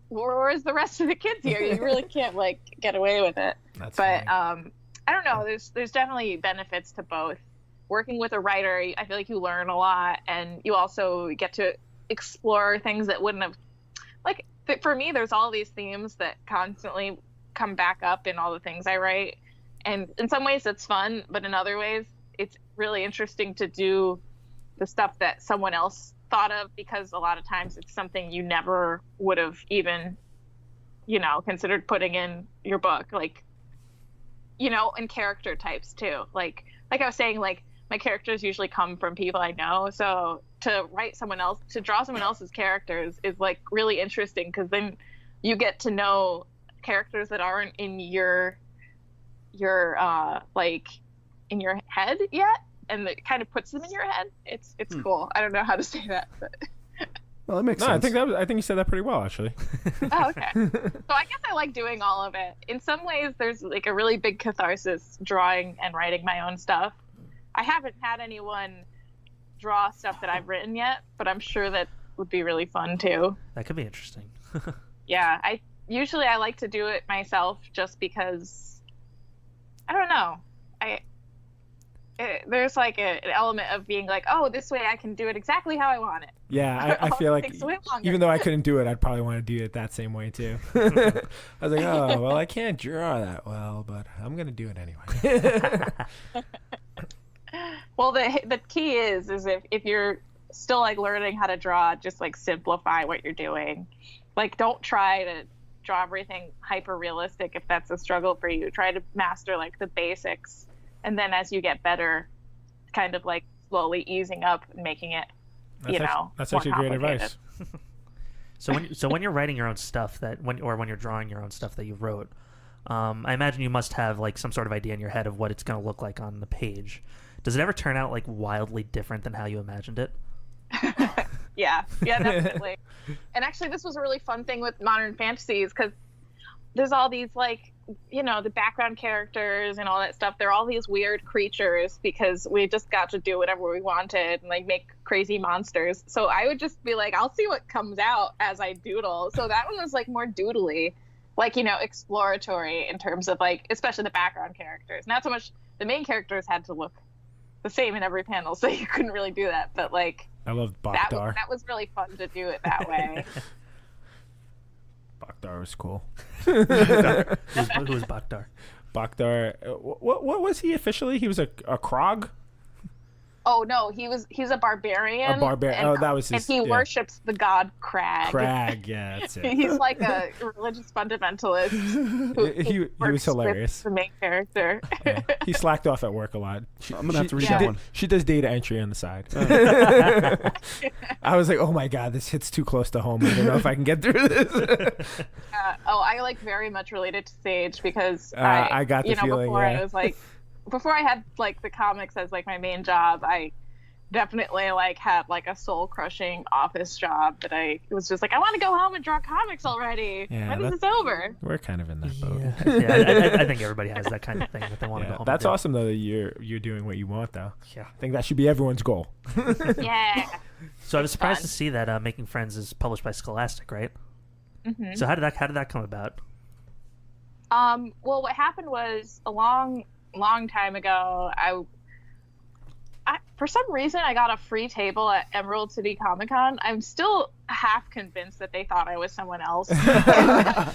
where's the rest of the kids here? You really can't like get away with it. That's but funny. I don't know. There's definitely benefits to both. Working with a writer, I feel like you learn a lot, and you also get to explore things that wouldn't have, like, for me, there's all these themes that constantly come back up in all the things I write. And in some ways it's fun, but in other ways it's really interesting to do the stuff that someone else thought of, because a lot of times it's something you never would have even, considered putting in your book. Like, and character types too. Like I was saying, like, my characters usually come from people I know. So to draw someone else's characters is like really interesting, because then you get to know characters that aren't in your like in your head yet, and it kind of puts them in your head. It's cool. I don't know how to say that, but well, that makes sense. I think you said that pretty well, actually. Oh, okay. So I guess I like doing all of it. In some ways, there's like a really big catharsis drawing and writing my own stuff. I haven't had anyone draw stuff that I've written yet, but I'm sure that would be really fun too. That could be interesting. Yeah, I like to do it myself just because, I don't know. There's like an element of being like, oh, this way I can do it exactly how I want it. Yeah, I feel like even though I couldn't do it, I'd probably want to do it that same way too. I was like, oh, well, I can't draw that well, but I'm going to do it anyway. Well, the key is if you're still like learning how to draw, just like simplify what you're doing. Like, don't try to draw everything hyper realistic if that's a struggle for you. Try to master like the basics, and then as you get better, kind of like slowly easing up and making it, that's actually great advice. So when you're writing your own stuff when you're drawing your own stuff that you wrote, I imagine you must have like some sort of idea in your head of what it's going to look like on the page. Does it ever turn out like wildly different than how you imagined it? Yeah, definitely. And actually, this was a really fun thing with modern fantasies, because there's all these like, the background characters and all that stuff. They're all these weird creatures because we just got to do whatever we wanted and like make crazy monsters. So I would just be like, I'll see what comes out as I doodle. So that one was like more doodly, like, exploratory in terms of like, especially the background characters. Not so much the main characters had to look the same in every panel, so you couldn't really do that. But like, I loved Bakhdar. That was really fun to do it that way. Bakhdar was cool. Who was Bakhdar? Bakhdar. What was he officially? He was a Krog. Oh no, he's a barbarian. A barbarian. Oh, that was his. And he worships the god Crag. Crag, yeah, that's it. He's like a religious fundamentalist. He was hilarious. The main character. Yeah. He slacked off at work a lot. I'm gonna have to read that one. She does data entry on the side. I was like, oh my god, this hits too close to home. I don't know if I can get through this. I like very much related to Sage, because I got the feeling. Before yeah. I was like. Before I had like the comics as like my main job, I definitely like had like a soul crushing office job that I was just like, I want to go home and draw comics already. Yeah, when is this over? We're kind of in that boat. Yeah, I think everybody has that kind of thing that they want to go home. That's awesome though that you're doing what you want though. Yeah, I think that should be everyone's goal. Yeah. So I was surprised to see that Making Friends is published by Scholastic, right? Mm-hmm. So how did that come about? Well, what happened was a long time ago, I for some reason I got a free table at Emerald City Comic Con. I'm still half convinced that they thought I was someone else. I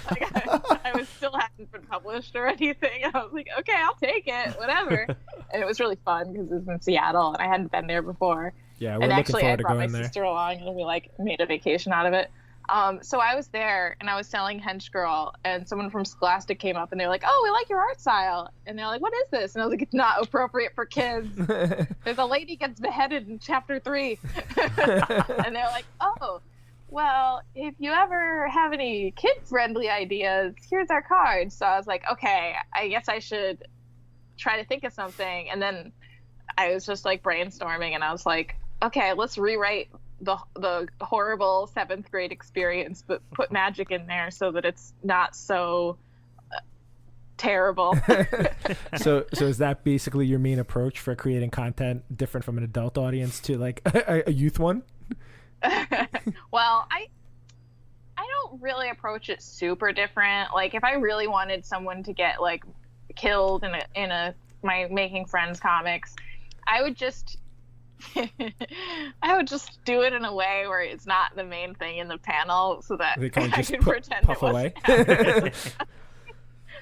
still hadn't been published or anything. I was like, okay, I'll take it, whatever. And it was really fun because it was in Seattle and I hadn't been there before. Yeah, we're and looking actually, forward I to brought going my there. sister along and we like made a vacation out of it. So I was there and I was selling Henchgirl, and someone from Scholastic came up and they're like, oh, we like your art style. And they're like, what is this? And I was like, it's not appropriate for kids. There's a lady gets beheaded in chapter 3. And they're like, oh, well, if you ever have any kid-friendly ideas, here's our card. So I was like, okay, I guess I should try to think of something. And then I was just like brainstorming and I was like, okay, let's rewrite the horrible 7th grade experience, but put magic in there so that it's not so terrible. So is that basically your main approach for creating content different from an adult audience to like a youth one? Well, I don't really approach it super different. Like if I really wanted someone to get like killed in a my Making Friends comics, I would just do it in a way where it's not the main thing in the panel, so that They kind of I just can pretend puff it wasn't away. happening.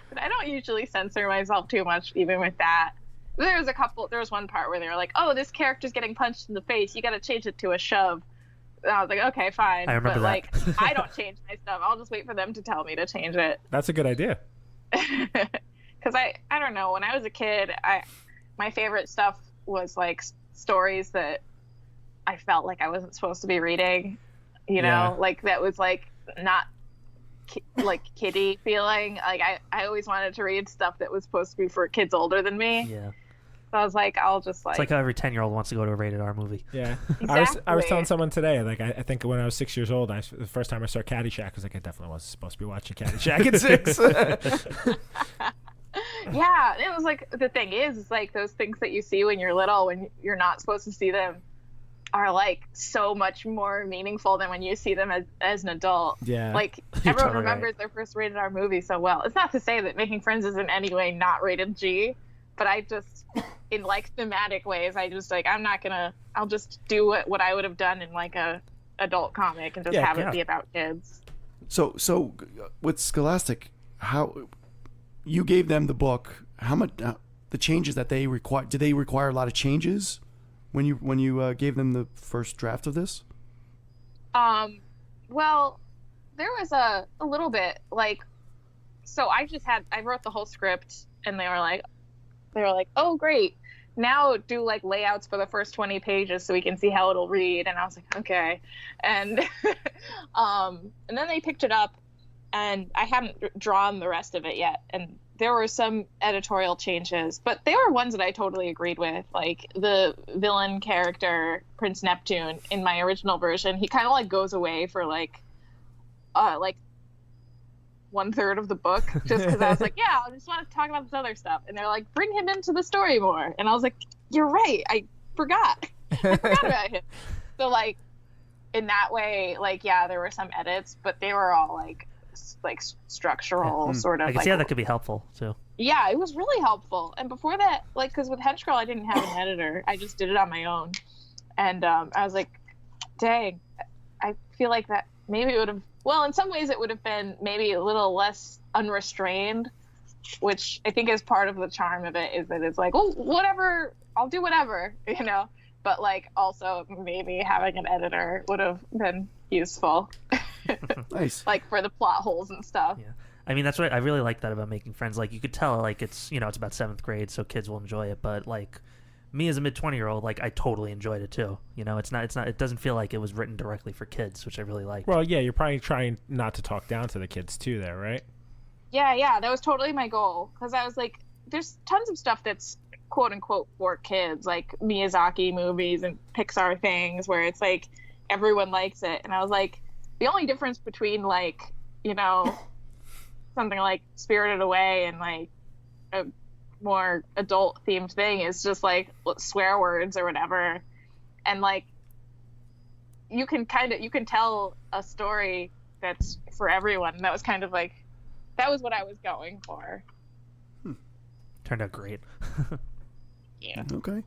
But I don't usually censor myself too much, even with that. There was one part where they were like, "Oh, this character's getting punched in the face. You got to change it to a shove." And I was like, "Okay, fine." I remember but that. like, I don't change my stuff. I'll just wait for them to tell me to change it. That's a good idea. Because I don't know. When I was a kid, my favorite stuff was like stories that I felt like I wasn't supposed to be reading. You know, Yeah. like that was like not like kiddie feeling. Like I always wanted to read stuff that was supposed to be for kids older than me. Yeah. So I was like, I'll just like. It's like how every 10-year-old wants to go to a rated R movie. Yeah. Exactly. I was telling someone today, like I think when I was 6 years old, the first time I saw Caddyshack, I was like, I definitely wasn't supposed to be watching Caddyshack at 6. Yeah, it was like the thing is, it's like those things that you see when you're little, when you're not supposed to see them, are like so much more meaningful than when you see them as an adult. Yeah. Like You're everyone totally remembers their first rated R movie so well. It's not to say that Making Friends is in any way not rated G, but I just, in like thematic ways, I just like I'll just do what I would have done in like a adult comic and just Yeah, have yeah. it be about kids. So with Scholastic, how you gave them the book? How much the changes that they require? Did they require a lot of changes when you gave them the first draft of this? Well, there was a little bit like, so I wrote the whole script and they were like, oh great, now do like layouts for the first 20 pages so we can see how it'll read. And I was like, okay. And and then they picked it up and I hadn't drawn the rest of it yet, and there were some editorial changes, but they were ones that I totally agreed with. Like the villain character, Prince Neptune, in my original version, he kind of like goes away for like 1/3 of the book, just because I was like, yeah, I just want to talk about this other stuff. And they're like, bring him into the story more. And I was like, you're right. I forgot about him. So like in that way, like, yeah, there were some edits, but they were all like structural sort of. I can see how that could be helpful too. Yeah, it was really helpful. And before that, like, because with Henchgirl, I didn't have an editor. I just did it on my own. And I was like, dang, I feel like that maybe it would have, well, in some ways it would have been maybe a little less unrestrained, which I think is part of the charm of it, is that it's like, oh, whatever, I'll do whatever, you know? But, like, also maybe having an editor would have been useful. Nice. Like, for the plot holes and stuff. Yeah. I mean, that's what I really like that about Making Friends. Like, you could tell, like, it's, you know, it's about 7th grade, so kids will enjoy it. But, like, me as a mid-20-year-old, like, I totally enjoyed it too. You know, it doesn't feel like it was written directly for kids, which I really like. Well, yeah, you're probably trying not to talk down to the kids too there, right? Yeah, that was totally my goal. Because I was like, there's tons of stuff that's quote-unquote for kids, like Miyazaki movies and Pixar things, where it's like, everyone likes it. And I was like, the only difference between, like, you know, something like Spirited Away and, like, a more adult-themed thing is just, like, swear words or whatever. And, like, you can tell a story that's for everyone. And that was kind of, like, that was what I was going for. Turned out great. Yeah. Okay.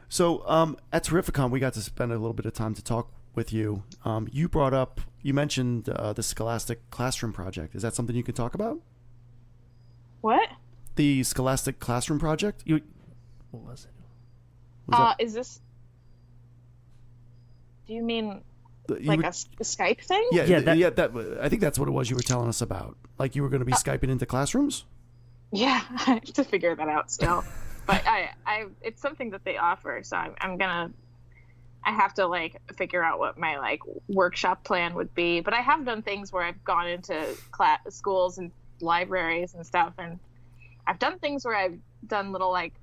So at Terrificon, we got to spend a little bit of time to talk with you. You mentioned the Scholastic Classroom Project. Is that something you can talk about? What? The Scholastic Classroom Project? What was it? Was Is this... Do you mean that, like a Skype thing? Yeah, Yeah, I think that's what it was you were telling us about. Like you were going to be Skyping into classrooms? Yeah, I have to figure that out still. But it's something that they offer, so I have to like figure out what my like workshop plan would be. But I have done things where I've gone into schools and libraries and stuff, and I've done things where I've done little like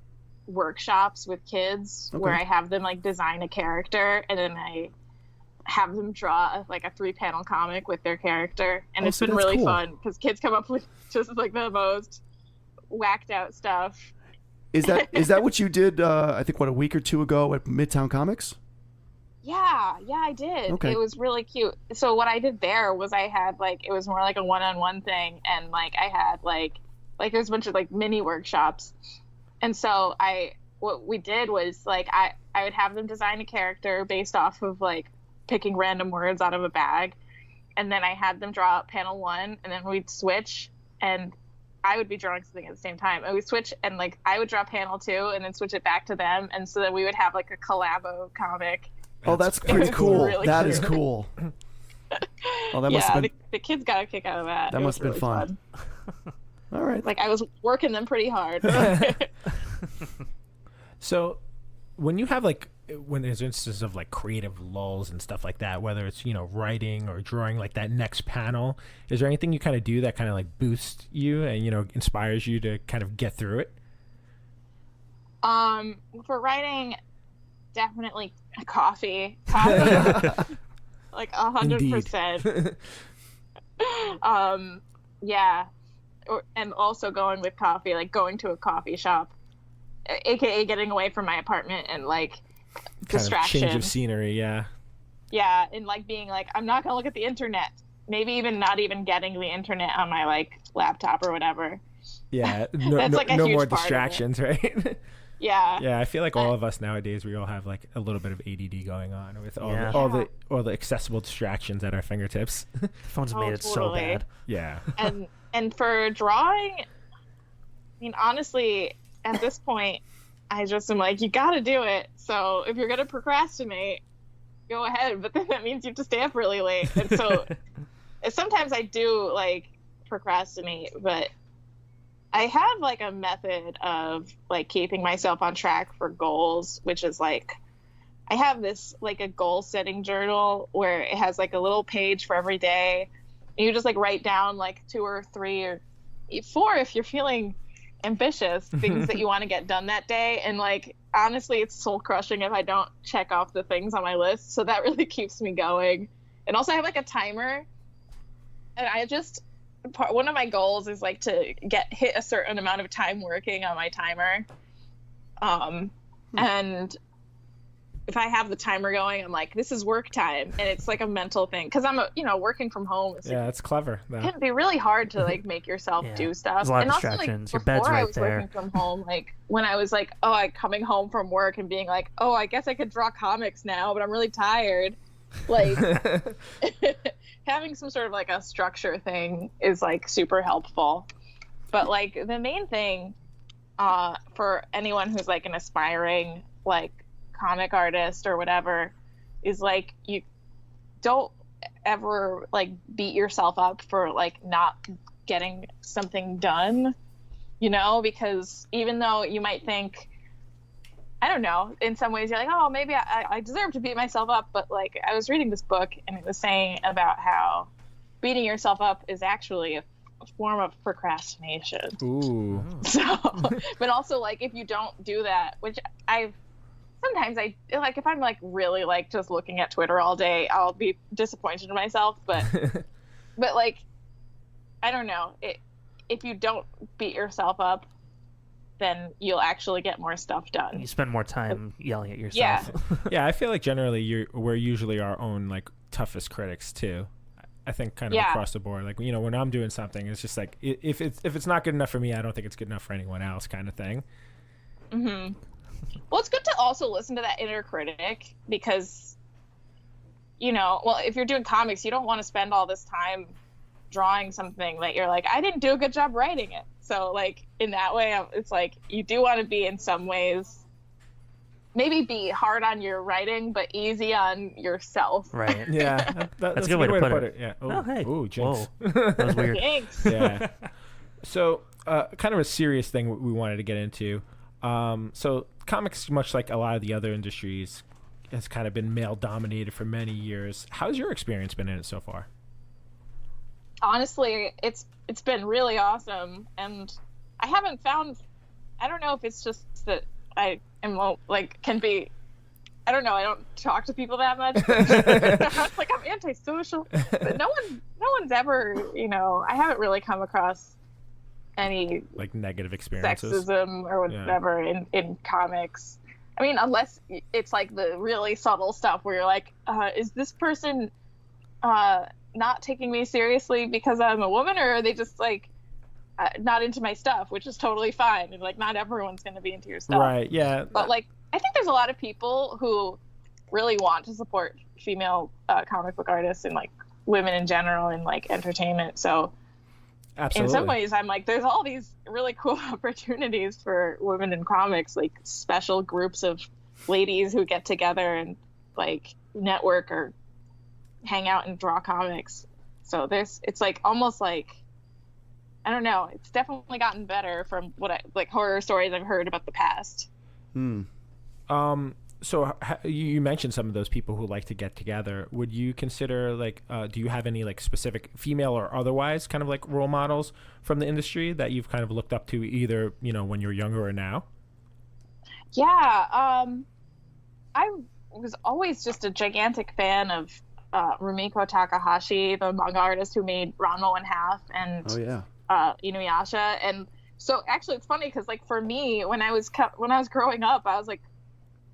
workshops with kids where I have them like design a character, and then I have them draw like a 3-panel comic with their character, and it's so been that's really cool. fun because kids come up with just like the most whacked out stuff. Is that what you did? I think a week or two ago at Midtown Comics. Yeah, I did. Okay. It was really cute. So what I did there was I had like, it was more like a one-on-one thing, and like I had like there was a bunch of like mini workshops, and so what we did was like I would have them design a character based off of like picking random words out of a bag, and then I had them draw out panel 1, and then we'd switch, and I would be drawing something at the same time, and we switch, and like I would draw panel 2 and then switch it back to them, and so that we would have like a collabo comic. Oh, that's pretty cool. Really That cute. is cool. Oh, that must Yeah, have been. the kids got a kick out of that. That It must was have been really fun. All right. Like I was working them pretty hard. So, when you have when there's instances of like creative lulls and stuff like that, whether it's writing or drawing like that next panel, is there anything you kind of do that kind of like boosts you and inspires you to kind of get through it? For writing, definitely coffee. Like 100%. Yeah. And also going with coffee, like going to a coffee shop, aka getting away from my apartment and like distraction. Change of scenery, yeah. Yeah, and like being like, I'm not gonna look at the internet. Maybe even not even getting the internet on my like laptop or whatever. Yeah, That's like a no huge more part of it. distractions, right? Yeah. Yeah, I feel like all of us nowadays, we all have like a little bit of ADD going on with all, Yeah. all the accessible distractions at our fingertips. Phones Oh, made it so totally. bad. Yeah. And for drawing, I mean, honestly, at this point, I just am like, you gotta do it. So if you're gonna procrastinate, go ahead. But then that means you have to stay up really late. And so sometimes I do like procrastinate, but I have like a method of like keeping myself on track for goals, which is like, I have this like a goal setting journal where it has like a little page for every day. And you just like write down like 2 or 3 or 4 if you're feeling ambitious things that you want to get done that day. And like honestly, it's soul crushing if I don't check off the things on my list. So that really keeps me going. And also I have like a timer, and one of my goals is like to hit a certain amount of time working on my timer. And if I have the timer going, I'm like, this is work time, and it's like a mental thing because I'm working from home. Yeah, that's clever. It can be really hard to like make yourself Yeah. do stuff. There's a lot of and also, distractions. Your Like, bed's before I right was there. working from home, like when I was like, coming home from work and being like, I guess I could draw comics now, but I'm really tired. Like having some sort of like a structure thing is like super helpful. But like the main thing for anyone who's like an aspiring like comic artist or whatever is like, you don't ever like beat yourself up for like not getting something done, because even though you might think, I don't know, in some ways you're like, maybe I deserve to beat myself up, but like I was reading this book and it was saying about how beating yourself up is actually a form of procrastination. Ooh. So, but also like if you don't do that, which sometimes I like, if I'm like really like just looking at Twitter all day, I'll be disappointed in myself. But but like, I don't know, if you don't beat yourself up, then you'll actually get more stuff done. You spend more time yelling at yourself. Yeah. Yeah, I feel like generally we're usually our own like toughest critics too. I think kind of across the board. Like when I'm doing something, it's just like if it's not good if for me, I don't think it's good enough for anyone else, kind of thing. Mm-hmm. Well, it's good to also listen to that inner critic because, if you're doing comics, you don't want to spend all this time drawing something that you're like, I didn't do a good job writing it. So like in that way, it's like you do want to be in some ways, maybe be hard on your writing, but easy on yourself. Right. Yeah, that's a good way to put it. Yeah. Oh, hey. Ooh, jinx. Whoa. That was weird. Thanks. Yeah. So, kind of a serious thing we wanted to get into. So, comics, much like a lot of the other industries, has kind of been male dominated for many years. How's your experience been in it so far? Honestly, it's been really awesome, and I haven't found. I don't know if it's just that I am like can be I don't know. I don't talk to people that much. It's like I'm antisocial, but no one's ever, I haven't really come across any like negative experiences, sexism or whatever in comics. I mean, unless it's like the really subtle stuff where you're like, is this person not taking me seriously because I'm a woman, or are they just like not into my stuff, which is totally fine. And like, not everyone's going to be into your stuff. Right. Yeah. But like, I think there's a lot of people who really want to support female comic book artists and like women in general in like entertainment. So Absolutely. in some ways, I'm like, there's all these really cool opportunities for women in comics, like special groups of ladies who get together and like network or hang out and draw comics. So it's like almost like, I don't know, it's definitely gotten better from what like horror stories I've heard about the past. So you mentioned some of those people who like to get together. Would you consider like, do you have any like specific female or otherwise kind of like role models from the industry that you've kind of looked up to either, when you're younger or now? Yeah. I was always just a gigantic fan of Rumiko Takahashi, the manga artist who made Ranma 1/2 and Inuyasha. And so actually it's funny because like for me, when I was growing up, I was like,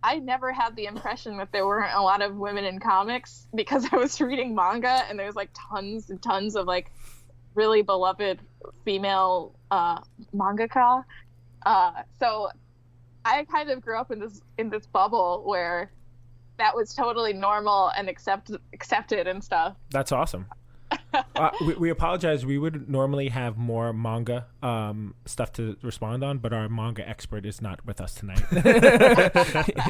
I never had the impression that there weren't a lot of women in comics because I was reading manga and there's like tons and tons of like really beloved female mangaka. So I kind of grew up in this bubble where that was totally normal and accepted and stuff. That's awesome. We apologize. We would normally have more manga stuff to respond on, but our manga expert is not with us tonight.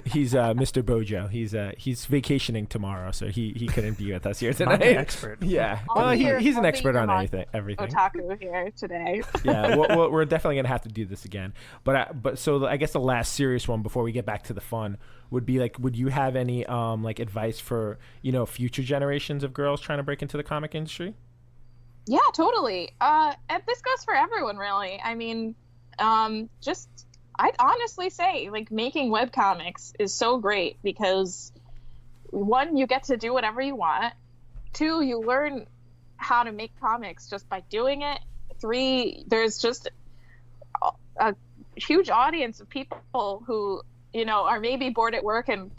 He's Mr. Bojo. He's vacationing tomorrow, so he couldn't be with us here tonight. Manga expert. Yeah. Well, he's an expert on everything. Otaku here today. Yeah, we're definitely gonna have to do this again. But so I guess the last serious one before we get back to the fun would be like, would you have any like advice for future generations of girls trying to break into the comic industry? Yeah, totally. And this goes for everyone, really. I mean, I'd honestly say like making webcomics is so great because 1, you get to do whatever you want. 2, you learn how to make comics just by doing it. 3, there's just a huge audience of people who are maybe bored at work and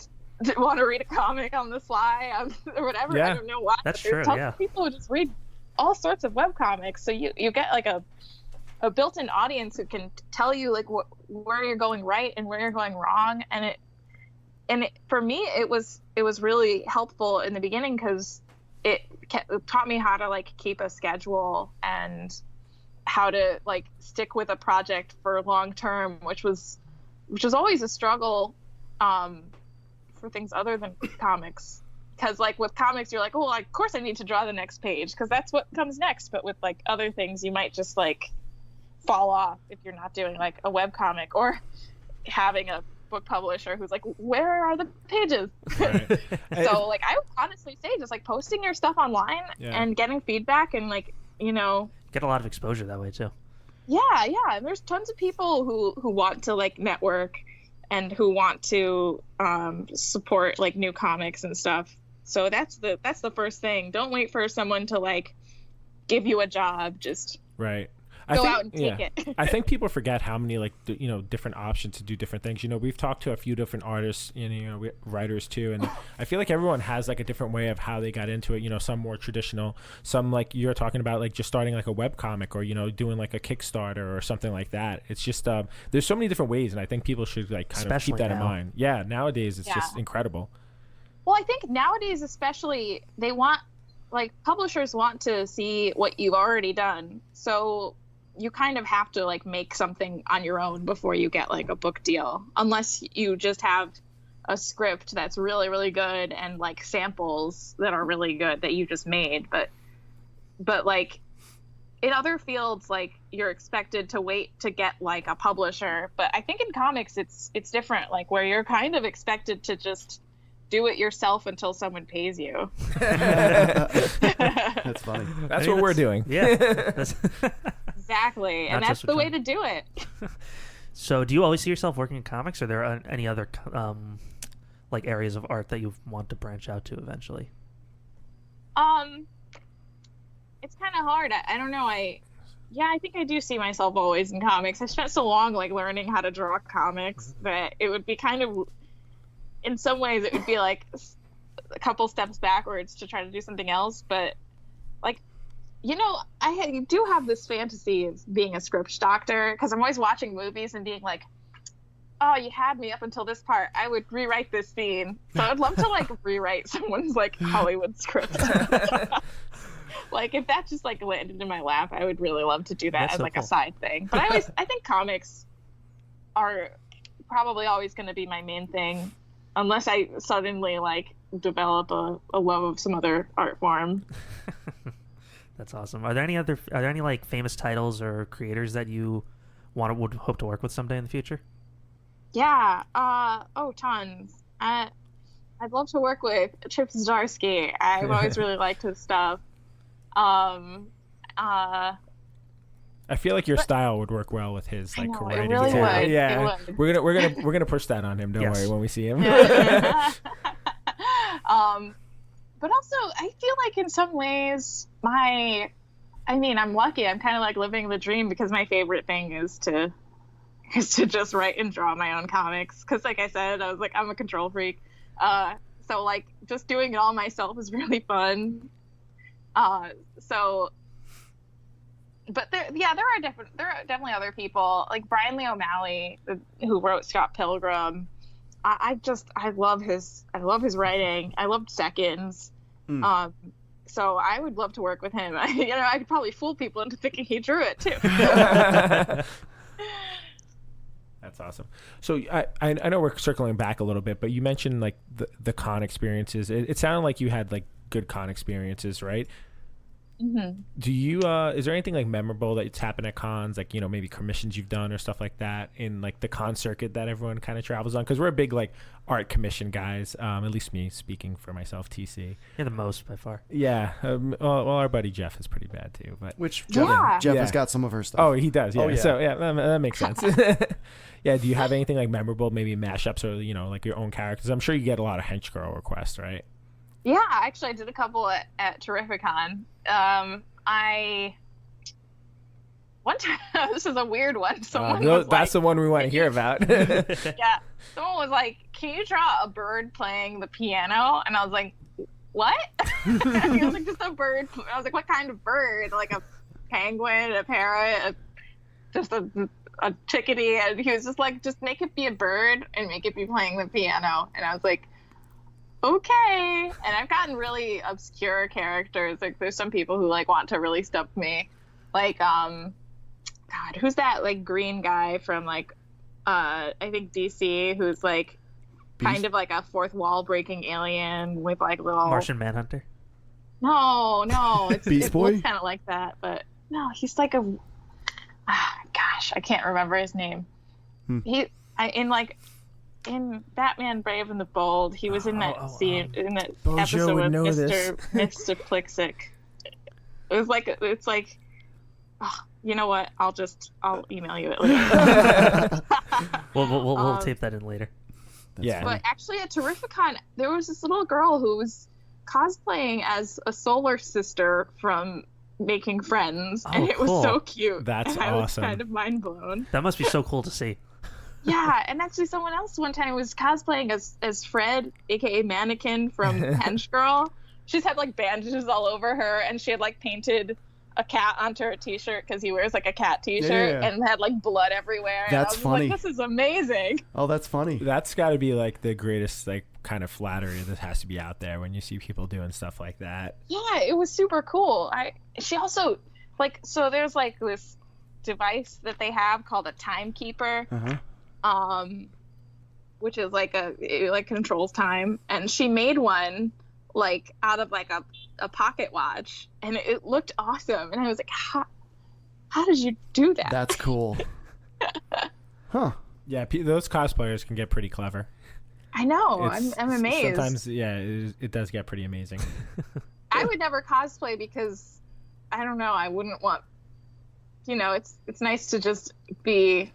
want to read a comic on the fly or whatever. Yeah. I don't know why. That's There's true, tons of people who just read all sorts of webcomics. So you get like a built-in audience who can tell you like where you're going right and where you're going wrong. And it for me, it was really helpful in the beginning because it taught me how to like keep a schedule and how to like stick with a project for long term, which was always a struggle for things other than comics. Because like with comics, you're like, oh, of course I need to draw the next page because that's what comes next. But with like other things, you might just like fall off if you're not doing like a webcomic or having a book publisher who's like, where are the pages? Right. So like I would honestly say just like posting your stuff online and getting feedback and like, Get a lot of exposure that way too. Yeah. And there's tons of people who want to like network and who want to support like new comics and stuff. So that's the first thing. Don't wait for someone to like give you a job. Just right. Go out and take it. I think people forget how many like different options to do different things. We've talked to a few different artists, writers too, and I feel like everyone has like a different way of how they got into it. Some more traditional, some like you're talking about like just starting like a web comic or doing like a Kickstarter or something like that. It's just there's so many different ways, and I think people should like kind of keep that in mind. Yeah, nowadays it's just incredible. Well, I think nowadays especially they want like publishers want to see what you've already done, so you kind of have to like make something on your own before you get like a book deal, unless you just have a script that's really, really good and like samples that are really good that you just made. But like in other fields, like you're expected to wait to get like a publisher. But I think in comics, it's different, like where you're kind of expected to just do it yourself until someone pays you. That's funny. That's what we're doing. Yeah. Exactly. And that's the way to do it. So do you always see yourself working in comics, or are there any other like areas of art that you want to branch out to eventually? It's kind of hard. I don't know. I think I do see myself always in comics. I spent so long like learning how to draw comics that it would be kind of, in some ways, it would be like a couple steps backwards to try to do something else. But like, I do have this fantasy of being a script doctor because I'm always watching movies and being like, oh, you had me up until this part. I would rewrite this scene. So I'd love to like rewrite someone's like Hollywood script. Like if that just like landed in my lap, I would really love to do that as like a side thing. But I think comics are probably always going to be my main thing, unless I suddenly like develop a love of some other art form. That's awesome. Are there any like famous titles or creators that you would hope to work with someday in the future? Yeah. Tons. I'd love to work with Chip Zdarsky. I've always really liked his stuff. I feel like your style would work well with his like writing. It really would. Yeah, it would. we're gonna push that on him. Don't worry when we see him. But also I feel like in some ways I'm lucky. I'm kind of like living the dream because my favorite thing is to just write and draw my own comics. Because like I said, I was like, I'm a control freak. So like just doing it all myself is really fun. But there are definitely other people like Brian Lee O'Malley, who wrote Scott Pilgrim. I love his writing. I loved Seconds. So I would love to work with him. I could probably fool people into thinking he drew it too. That's awesome. So I know we're circling back a little bit, but you mentioned like the con experiences. It sounded like you had like good con experiences, right? Mm-hmm. Do you is there anything like memorable that's happened at cons, like maybe commissions you've done or stuff like that in like the con circuit that everyone kind of travels on? Because we're a big like art commission guys, at least me speaking for myself. TC, you're the most by far. Yeah. Well, our buddy Jeff is pretty bad too, but Jeff has got some of her stuff. Oh, he does. Yeah. Oh, yeah. So yeah, that makes sense. Yeah. Do you have anything like memorable, maybe mashups or like your own characters? I'm sure you get a lot of Henchgirl requests, right? Yeah, actually, I did a couple at Terrificon. One time, this is a weird one. That's the one we want to hear about. Yeah, someone was like, "Can you draw a bird playing the piano?" And I was like, "What?" He was like, "Just a bird." I was like, "What kind of bird? Like a penguin, a parrot, just a chickadee?" And he was just like, "Just make it be a bird and make it be playing the piano." And I was like, okay. And I've gotten really obscure characters. Like there's some people who like want to really stump me. Like God, who's that like green guy from like I think DC who's like kind of like a fourth wall breaking alien with like little Martian Manhunter? No, it Boy? looks kind of like that, but no, he's like gosh, I can't remember his name. In Batman Brave and the Bold, he was in that scene in that episode with Mr. Plixic. It's like, you know what? I'll email you it later. We'll tape that in later. Yeah. But actually at Terrificon, there was this little girl who was cosplaying as a Solar Sister from Making Friends, and it was so cute. That's and awesome. I was kind of mind blown. That must be so cool to see. Yeah, and actually someone else one time was cosplaying as Fred, aka Mannequin from Henchgirl. She's had like bandages all over her, and she had like painted a cat onto her t-shirt because he wears like a cat t-shirt and had like blood everywhere. That's and I was funny. Like, this is amazing. Oh, that's funny. That's got to be like the greatest like kind of flattery that has to be out there when you see people doing stuff like that. Yeah, it was super cool. She also like, so there's like this device that they have called a timekeeper. Which is like it controls time, and she made one like out of like a pocket watch, and it looked awesome, and I was like, how did you do that? That's cool. Huh. Yeah, those cosplayers can get pretty clever. I know. I'm amazed. Sometimes, yeah, it does get pretty amazing. I would never cosplay because I don't know. I wouldn't want. It's nice to just be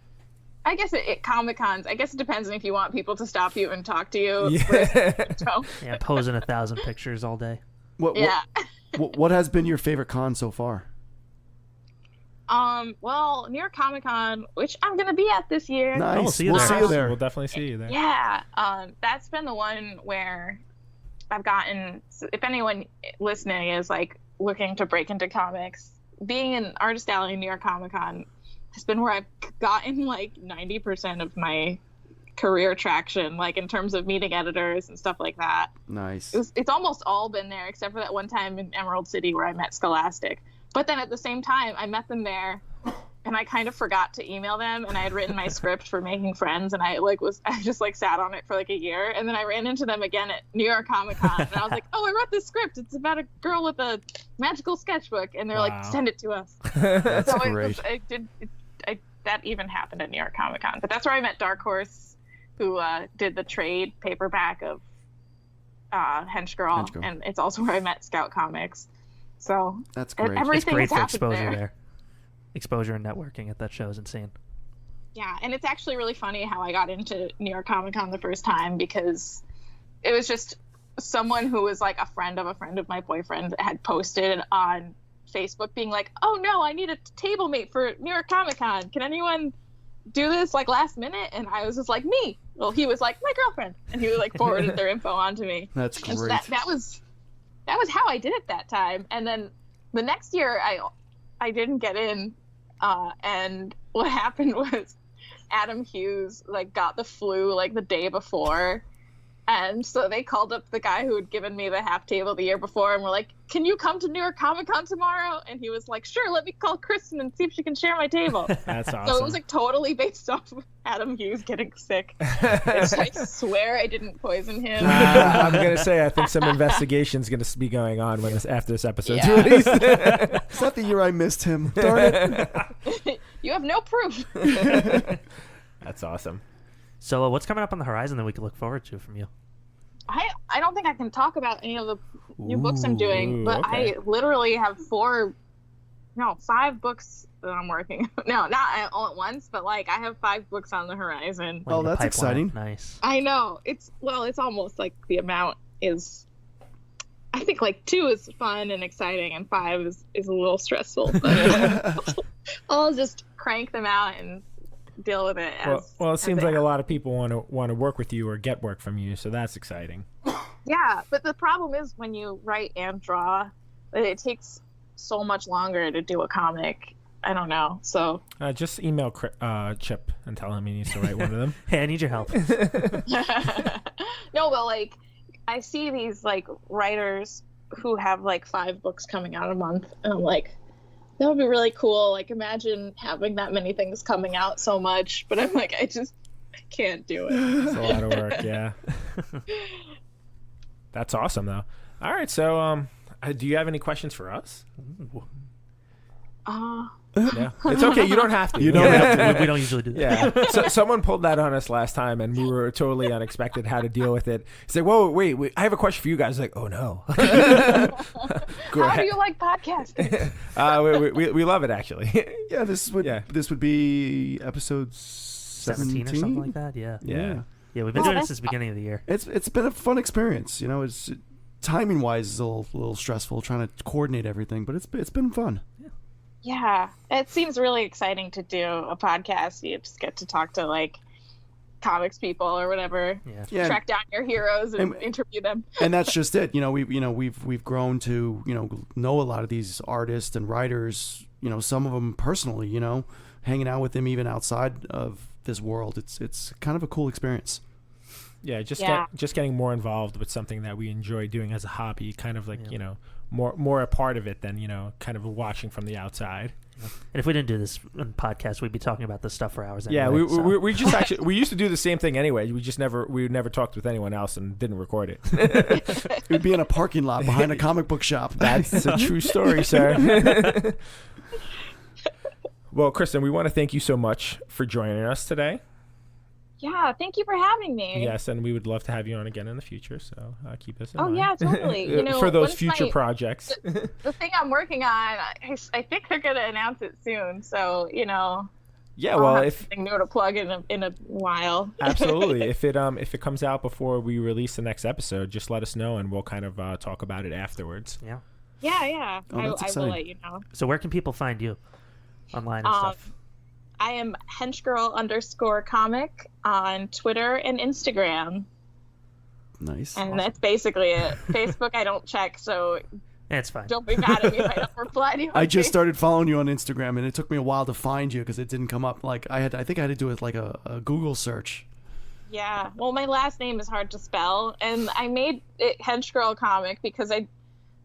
I guess at Comic Cons, I guess it depends on if you want people to stop you and talk to you. Yeah, posing 1,000 pictures all day. What has been your favorite con so far? Well, New York Comic Con, which I'm gonna be at this year. Nice. We'll see you there. We'll definitely see you there. Yeah. That's been the one where I've gotten. If anyone listening is like looking to break into comics, being an artist alley in New York Comic Con has been where I've gotten like 90% of my career traction, like in terms of meeting editors and stuff like that. Nice. It's almost all been there except for that one time in Emerald City where I met Scholastic. But then at the same time, I met them there, and I kind of forgot to email them, and I had written my script for Making Friends, and I just sat on it for like a year, and then I ran into them again at New York Comic Con, and I was like, oh, I wrote this script. It's about a girl with a magical sketchbook, and they're like, send it to us. That's so great. That even happened at New York Comic Con. But that's where I met Dark Horse, who did the trade paperback of Henchgirl, and it's also where I met Scout Comics. So that's great. Everything it's great for exposure there. Exposure and networking at that show is insane. Yeah, and it's actually really funny how I got into New York Comic Con the first time, because it was just someone who was like a friend of my boyfriend had posted on Facebook being like, oh no, I need a table mate for New York Comic Con. Can anyone do this like last minute? And I was just like, me. Well, he was like, my girlfriend. And he like forwarded their info on to me. That's great. So that was how I did it that time. And then the next year I didn't get in. And what happened was Adam Hughes like got the flu like the day before. And so they called up the guy who had given me the half table the year before and were like, can you come to New York Comic Con tomorrow? And he was like, sure, let me call Kristen and see if she can share my table. That's awesome. So it was like totally based off of Adam Hughes getting sick. I swear I didn't poison him. I'm going to say, I think some investigation's going to be going on after this episode's released. It's not the year I missed him. Darn it. You have no proof. That's awesome. So what's coming up on the horizon that we can look forward to from you? I don't think I can talk about any of the new books I'm doing, but okay. I literally have 5 books that I'm working on. No, not all at once, but like I have 5 books on the horizon. Oh, that's exciting. Nice. I know. It's almost like the amount is, I think like 2 is fun and exciting and 5 is a little stressful. But I'll just crank them out and deal with it. Well, it seems like a lot of people want to work with you or get work from you, so that's exciting. Yeah, but the problem is when you write and draw, it takes so much longer to do a comic. I don't know. So just email Chip and tell him he needs to write one of them. Hey, I need your help. No, but like I see these like writers who have like 5 books coming out a month, and I'm like, that would be really cool. Like, imagine having that many things coming out so much. But I'm like, I can't do it. It's a lot of work, yeah. That's awesome, though. All right, so do you have any questions for us? Yeah, it's okay. You don't have to. You don't have to. We don't usually do that. Yeah. So someone pulled that on us last time, and we were totally unexpected how to deal with it. It's like, whoa, wait, I have a question for you guys. Like, oh no. How do you like podcasting? We love it actually. Yeah, this would be episode 17 or something like that. Yeah. We've been doing it since the beginning of the year. It's been a fun experience. You know, it's timing wise is a little stressful trying to coordinate everything, but it's been fun. Yeah, it seems really exciting to do a podcast. You just get to talk to like comics people or whatever. Yeah. Track down your heroes and interview them. And that's just it. We've grown to know a lot of these artists and writers. Some of them personally. Hanging out with them even outside of this world. It's kind of a cool experience. Yeah, just getting more involved with something that we enjoy doing as a hobby, kind of like more a part of it than kind of watching from the outside. And if we didn't do this podcast, we'd be talking about this stuff for hours. Yeah, anyway, we just actually we used to do the same thing anyway. We never talked with anyone else and didn't record it. We'd be in a parking lot behind a comic book shop. That's a true story, sir. Well, Kristen, we want to thank you so much for joining us today. Yeah, thank you for having me. Yes, and we would love to have you on again in the future, so keep us in mind. Oh, yeah, totally. For those future projects. The thing I'm working on, I think they're going to announce it soon, so, Yeah, I'll well, have if something new to plug in a while. absolutely, if it comes out before we release the next episode, just let us know and we'll kind of talk about it afterwards. Yeah. Yeah. Oh, that's I exciting. will let you know. So where can people find you online and stuff? I am Henchgirl_comic on Twitter and Instagram. Nice. And that's basically it. Facebook I don't check, so Yeah, it's fine. don't be mad at me if I don't reply to you. I just started following you on Instagram, and it took me a while to find you because it didn't come up. Like I think I had to do it like a Google search. Yeah. Well, my last name is hard to spell, and I made it Henchgirl comic because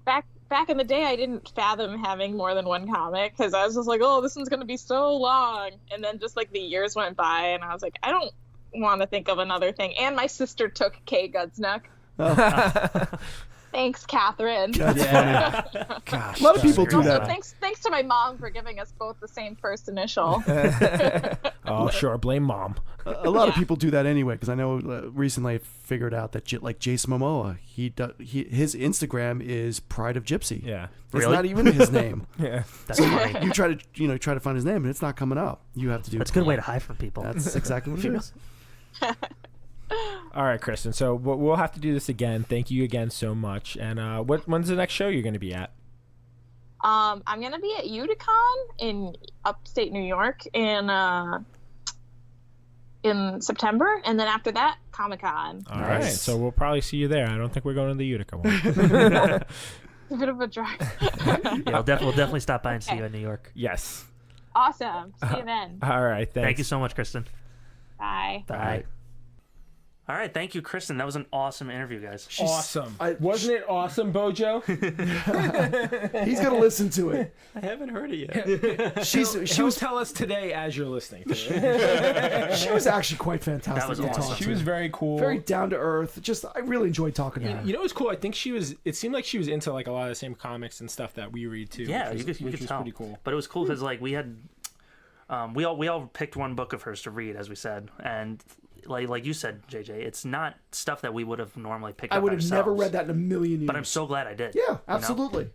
back in the day I didn't fathom having more than one comic because I was just like, oh, this one's gonna be so long, and then just like the years went by, and I was like, I don't want to think of another thing. And my sister took K Gudsnuk. Thanks, Catherine. That's funny. Gosh, A lot of people do Also, that. thanks to my mom for giving us both the same first initial. Oh, sure, blame mom. A lot of people do that anyway because I know recently I figured out that like Jason Momoa, his Instagram is Pride of Gypsy. Yeah, It's Really? not even his name. yeah. That's funny. You try to find his name and it's not coming up. You have to do. That's a good way to hide from people. That's exactly what it is. All right, Kristen. So we'll have to do this again. Thank you again so much. And when's the next show you're going to be at? I'm gonna be at Uticon in upstate New York in September, and then after that, Comic-Con. All right. Nice. So we'll probably see you there. I don't think we're going to the Utica one. It's a bit of a drive. Yeah, we'll definitely stop by and see you in New York. Yes. Awesome. See you then. All right. Thanks. Thank you so much, Kristen. Bye. Bye. All right, thank you, Kristen. That was an awesome interview, guys. Awesome. Wasn't it awesome, Bojo? He's gonna listen to it. I haven't heard it yet. She He'll was tell us today as you're listening to it. she was actually quite fantastic. That was to awesome. talk She to. was very cool. very down to earth. Just I really enjoyed talking to her. You know what's cool? I think it seemed like she was into like a lot of the same comics and stuff that we read too. Yeah, which you was could tell. pretty cool. But it was cool because like we had, we all picked one book of hers to read, as we said, and like you said, JJ, it's not stuff that we would have normally picked I up would have never ourselves. read that in a million years. But I'm so glad I did. Yeah, you know? absolutely.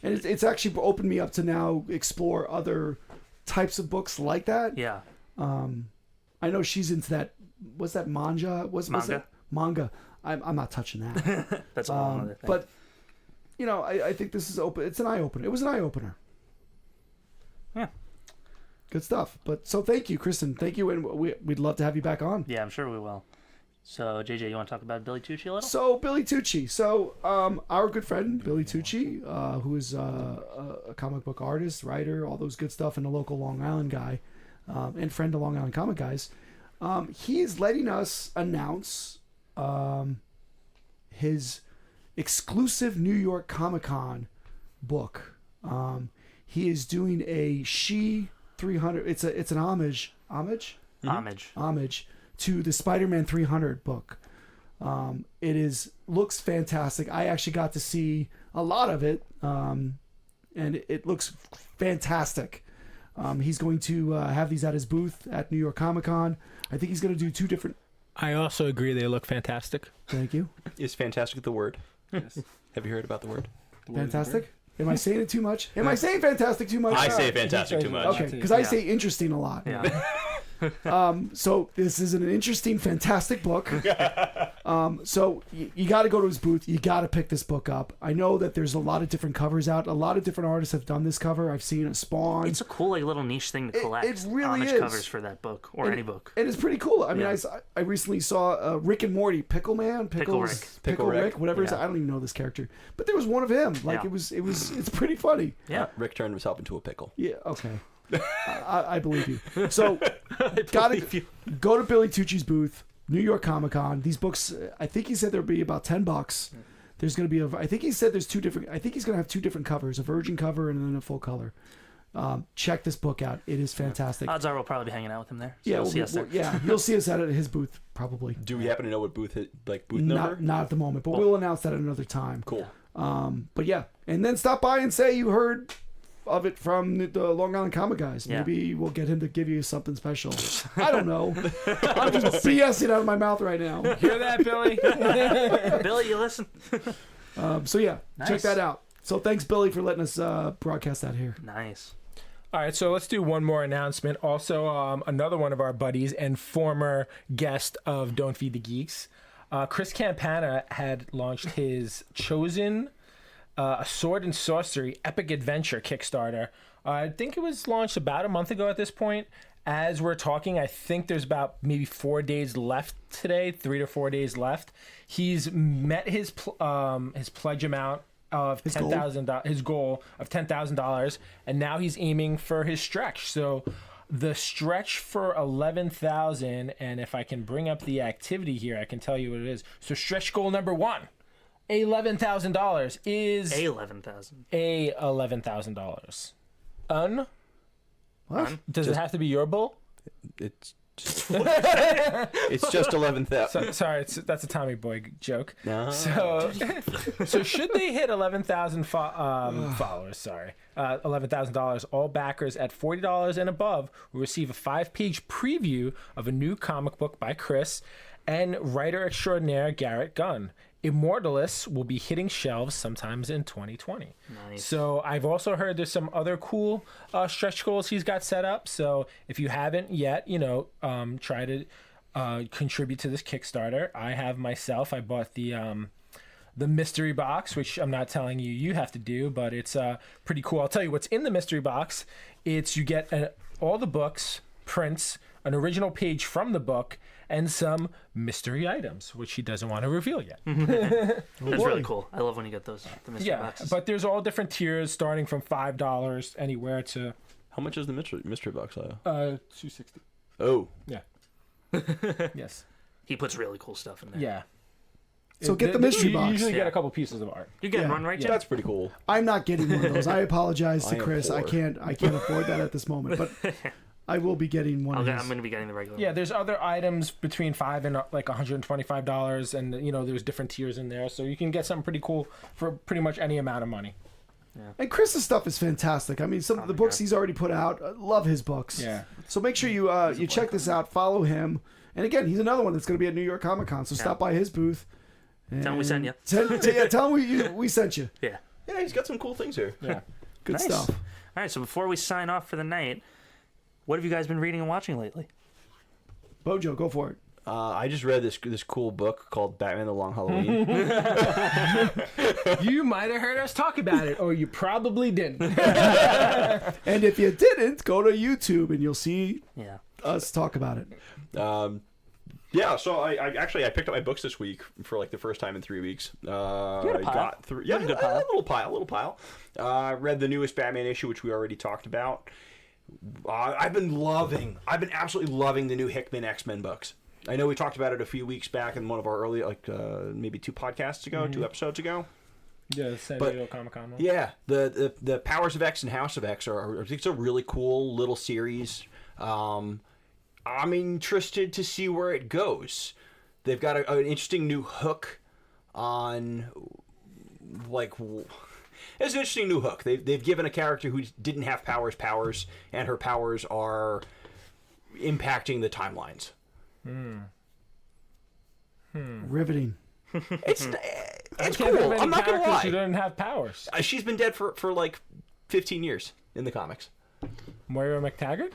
And it's actually opened me up to now explore other types of books like that. Yeah. I know she's into that. What's that manga? What's Manga? that? Manga. I'm not touching that. That's a whole other thing. But you know, I think this is open. It's an eye opener. It was an eye opener. Yeah. Good stuff. But so thank you, Kristen. Thank you, and we'd love to have you back on. Yeah, I'm sure we will. So, JJ, you want to talk about Billy Tucci a little? So Billy Tucci. So our good friend Billy Tucci, who is a comic book artist, writer, all those good stuff, and a local Long Island guy, and friend of Long Island comic guys. He is letting us announce his exclusive New York Comic-Con book. He is doing a She 300. It's an homage to the Spider-Man 300 book. It looks fantastic. I actually got to see a lot of it, and it looks fantastic. He's going to have these at his booth at New York Comic Con. I think he's going to do 2 different. I also agree they look fantastic. Thank you. Is fantastic the word? Yes. Have you heard about the word? Fantastic. Am I saying it too much? Am I saying fantastic too much? I say fantastic too much. Okay, because I say interesting a lot. Yeah. So this is an interesting, fantastic book. So you got to go to his booth. You got to pick this book up. I know that there's a lot of different covers out. A lot of different artists have done this cover. I've seen a Spawn. It's a cool like little niche thing to collect. it really homage is. covers for that book or any book. And it's pretty cool. I mean, Yeah. I recently saw Rick and Morty, Pickle Man, Pickle Rick. Pickle Rick, whatever it is. Yeah. I don't even know this character, but there was one of him. Like Yeah. it's pretty funny. Yeah. Rick turned himself into a pickle. Yeah. Okay. I believe you. So believe gotta you. go to Billy Tucci's booth, New York Comic Con. These books, I think he said there'll be about $10. There's going to be I think he said there's 2 different. I think he's going to have 2 different covers, a virgin cover and then a full color. Check this book out. It is fantastic. Odds are we'll probably be hanging out with him there. So Yeah, you'll see us there. yeah, you'll see us at his booth probably. Do we happen to know what booth number? Not at the moment, but we'll announce that at another time. Cool. But yeah, and then stop by and say you heard of it from the Long Island Comic Guys. Yeah. Maybe we'll get him to give you something special. I don't know. I'm just BSing out of my mouth right now. Hear that, Billy? Billy, you listen. So yeah, check Nice. that out. So thanks, Billy, for letting us broadcast that here. Nice. All right, so let's do one more announcement. Also, another one of our buddies and former guest of Don't Feed the Geeks, Chris Campana, had launched his Chosen a Sword and Sorcery Epic Adventure Kickstarter. I think it was launched about a month ago at this point. As we're talking, I think there's about maybe 4 days left today, 3 to 4 days left. He's met his pledge amount of $10,000, his goal of $10,000, and now he's aiming for his stretch. So the stretch for 11,000, and if I can bring up the activity here, I can tell you what it is. So stretch goal number 1, $11,000 is $11,000. What? Does it have to be your bull? It's just 11,000. Sorry, that's a Tommy Boy joke. No. So should they hit 11,000 followers? Sorry, $11,000. All backers at $40 and above will receive a 5-page preview of a new comic book by Chris and writer extraordinaire Garrett Gunn. Immortalists will be hitting shelves sometimes in 2020. Nice. So I've also heard there's some other cool stretch goals he's got set up. So if you haven't yet, try to contribute to this Kickstarter. I bought the mystery box, which I'm not telling you have to do, but it's pretty cool. I'll tell you what's in the mystery box. You get all the books, prints, an original page from the book, and some mystery items, which he doesn't want to reveal yet. That's really cool. I love when you get the mystery boxes. But there's all different tiers, starting from $5 anywhere to How much is the mystery box? $260. Oh. Yeah. Yes. He puts really cool stuff in there. Yeah. So get the mystery you box. usually get Yeah. a couple pieces of art. You're getting Yeah. one, right, Jim? That's pretty cool. I'm not getting one of those. I apologize to I am Chris. I poor. can't afford that at this moment, but I will be getting one of I'm these. going to be getting the regular Yeah, one. there's other items between $5 and like $125, and there's different tiers in there, so you can get something pretty cool for pretty much any amount of money. And Chris's stuff is fantastic. I mean, some of the books he's already put out, love his books. Yeah. So make sure you check this out, follow him. And again, he's another one that's going to be at New York Comic Con, so stop by his booth. Tell him we sent you. Tell him we sent you. Yeah. Yeah, he's got some cool things here. Yeah. Good Nice. stuff. All right, so before we sign off for the night, what have you guys been reading and watching lately? Bojo, go for it. I just read this cool book called Batman: The Long Halloween. You might have heard us talk about it, or you probably didn't. And if you didn't, go to YouTube and you'll see Yeah. us talk about it. Yeah, so I picked up my books this week for like the first time in 3 weeks. a pile? Got through, yeah, a good pile. a little pile. Read the newest Batman issue, which we already talked about. I've been absolutely loving the new Hickman X-Men books. I know we talked about it a few weeks back in one of our early, maybe 2 podcasts ago, 2 episodes ago. Yeah, San Diego Comic-Con one. Yeah, the Powers of X and House of X are a really cool little series. I'm interested to see where it goes. They've got an interesting new hook on, it's an interesting new hook. They've given a character who didn't have powers, and her powers are impacting the timelines. Riveting. It's Can't cool. have any I'm not gonna characters lie. who don't have powers. She's been dead for like 15 years in the comics. Moira McTaggart?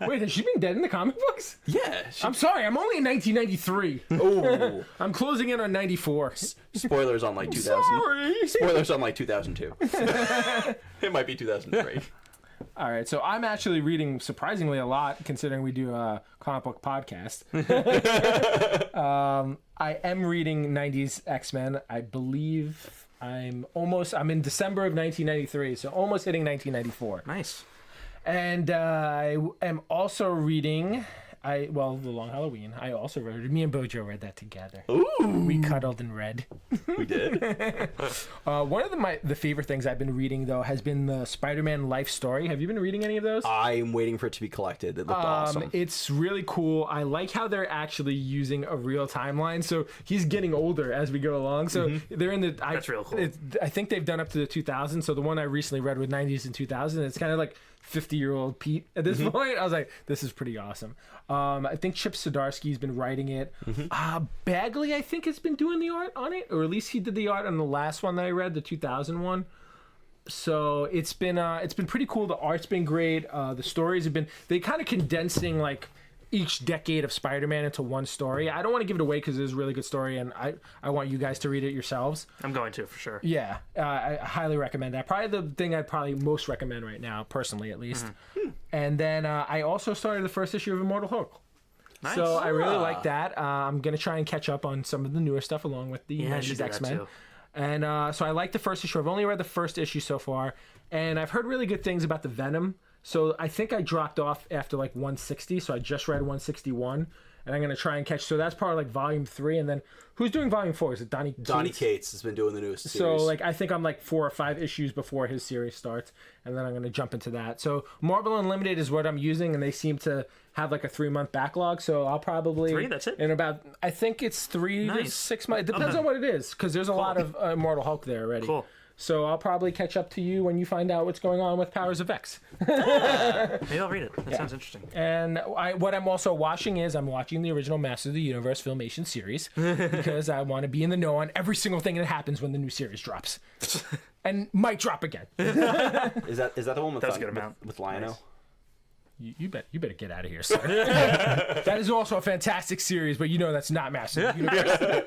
Wait, has she been dead in the comic books? Yeah. I'm sorry, I'm only in 1993. Oh, I'm closing in on 94. spoilers on like 2000. Sorry. Spoilers on like 2002. It might be 2003. All right, so I'm actually reading surprisingly a lot, considering we do a comic book podcast. I am reading 90s X-Men. I believe I'm in December of 1993, so almost hitting 1994. Nice. And I am also reading, The Long Halloween. I also read it. Me and Bojo read that together. Ooh, We cuddled and read. we did. One of the favorite things I've been reading, though, has been the SpiderMan life story. Have you been reading any of those? I'm waiting for it to be collected. It looked awesome. It's really cool. I like how they're actually using a real timeline. So he's getting older as we go along. So they're in the... That's real cool. I think they've done up to the 2000s. So the one I recently read with 90s and 2000s, it's kind of like 50-year-old Pete at this point. I was like, this is pretty awesome. I think Chip Zdarsky's been writing it. Bagley, I think, has been doing the art on it, or at least he did the art on the last one that I read, the 2000 one. So it's been pretty cool. The art's been great. The stories have been, they kind of condensing like each decade of Spider-Man into one story. I don't want to give it away because it is a really good story, and I want you guys to read it yourselves. I'm going to, for sure. Yeah, I highly recommend that. Probably the thing I'd probably most recommend right now, personally at least. And then I also started the first issue of Immortal Hulk. Nice. So I really like that. I'm going to try and catch up on some of the newer stuff along with the Yeah, I should 90s do that X-Men. too. And so I like the first issue. I've only read the first issue so far, and I've heard really good things about the Venom. So I think I dropped off after like 160, so I just read 161, and I'm going to try and catch. So that's probably like volume 3, and then who's doing volume 4? Is it Donnie Cates has been doing the newest series. So like I think I'm like 4 or 5 issues before his series starts, and then I'm going to jump into that. So Marvel Unlimited is what I'm using, and they seem to have like a 3-month backlog. So I'll probably 3, that's it? in about, I think it's 3 to Nice. 6 months. It depends on what it is, because there's a lot of Immortal Hulk there already. Cool. So I'll probably catch up to you when you find out what's going on with Powers of X. Maybe I'll read it. That sounds interesting. And what I'm also watching is I'm watching the original Masters of the Universe Filmation series because I want to be in the know on every single thing that happens when the new series drops, and might drop again. Is that the one with That was a good amount. with Lion-O? Nice. You better get out of here, sir. That is also a fantastic series, but you know that's not Masters of the Universe.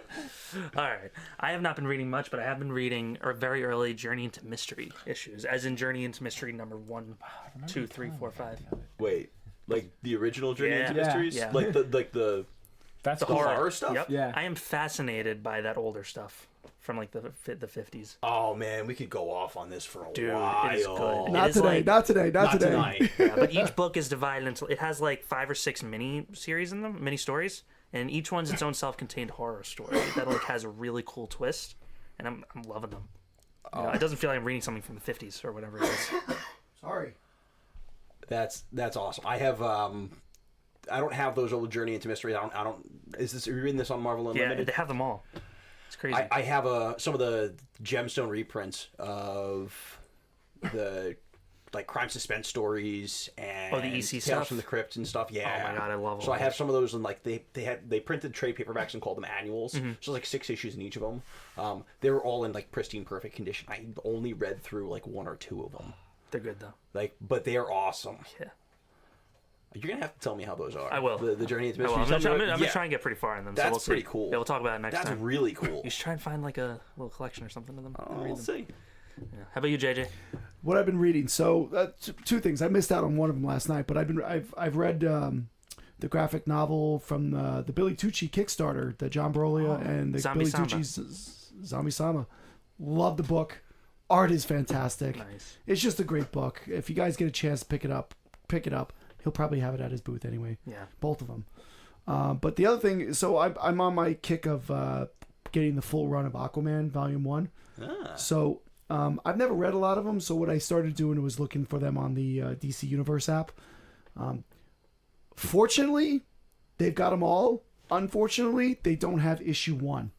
All right. I have not been reading much, but I have been reading very early Journey into Mystery issues, as in Journey into Mystery number 1, 2, 3, 4, 5. Wait, like the original Journey Yeah. into Yeah. Mysteries? Yeah. Like the That's the cool. horror stuff? Yep. Yeah. I am fascinated by that older stuff from like the 50s. Oh man, we could go off on this for a Dude, while. it is good. Not It is today. like- Not today. Not today. tonight. Yeah, but each book is divided into, it has like 5 or 6 mini series in them, mini stories, and each one's its own self-contained horror story that like has a really cool twist, and I'm loving them. You know, it doesn't feel like I'm reading something from the 50s or whatever it is. Sorry. That's awesome. I have I don't have those old Journey into Mystery. I don't. Is this? Are you reading this on Marvel Yeah, Unlimited? they have them all. It's crazy. I have some of the gemstone reprints of the like crime suspense stories and Oh, the EC Tales stuff? from the Crypt and stuff. Yeah. Oh my God, I love all So I have those. some of those, and like they printed trade paperbacks and called them annuals. Mm-hmm. So like 6 issues in each of them. They were all in like pristine, perfect condition. I only read through like 1 or 2 of them. They're good though. Like, but they are awesome. Yeah. You're gonna have to tell me how those are. I will. The Journey into I will. Mystery. I'm gonna try and get pretty far in them. So That's we'll see. pretty cool. Yeah, we'll talk about it next That's time. really cool. You should try and find like a little collection or something of them. and read We'll them. see. Yeah. How about you, JJ? What I've been reading. So 2 things. I missed out on one of them last night, but I've read the graphic novel from the Billy Tucci Kickstarter, the John Broglia and the Zombie Billy Samba. Tucci's Zombie Sama. Love the book. Art is fantastic. Nice. It's just a great book. If you guys get a chance to pick it up. He'll probably have it at his booth anyway. Yeah. Both of them. But the other thing, so I'm on my kick of getting the full run of Aquaman Volume 1. So I've never read a lot of them, so what I started doing was looking for them on the DC Universe app. Fortunately, they've got them all. Unfortunately, they don't have issue 1.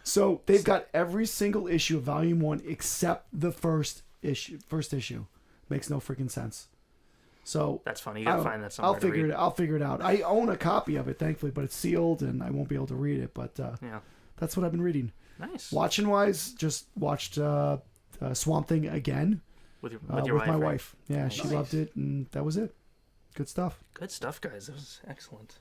So they've got every single issue of Volume 1 except the first issue. Makes no freaking sense. So That's funny. You gotta find that somewhere. I'll figure it out. I own a copy of it, thankfully, but it's sealed and I won't be able to read it. But Yeah. that's what I've been reading. Nice. Watching wise, just watched Swamp Thing again With your with wife. my right? wife. Yeah, she Nice. loved it, and that was it. Good stuff. Good stuff, guys. That was excellent.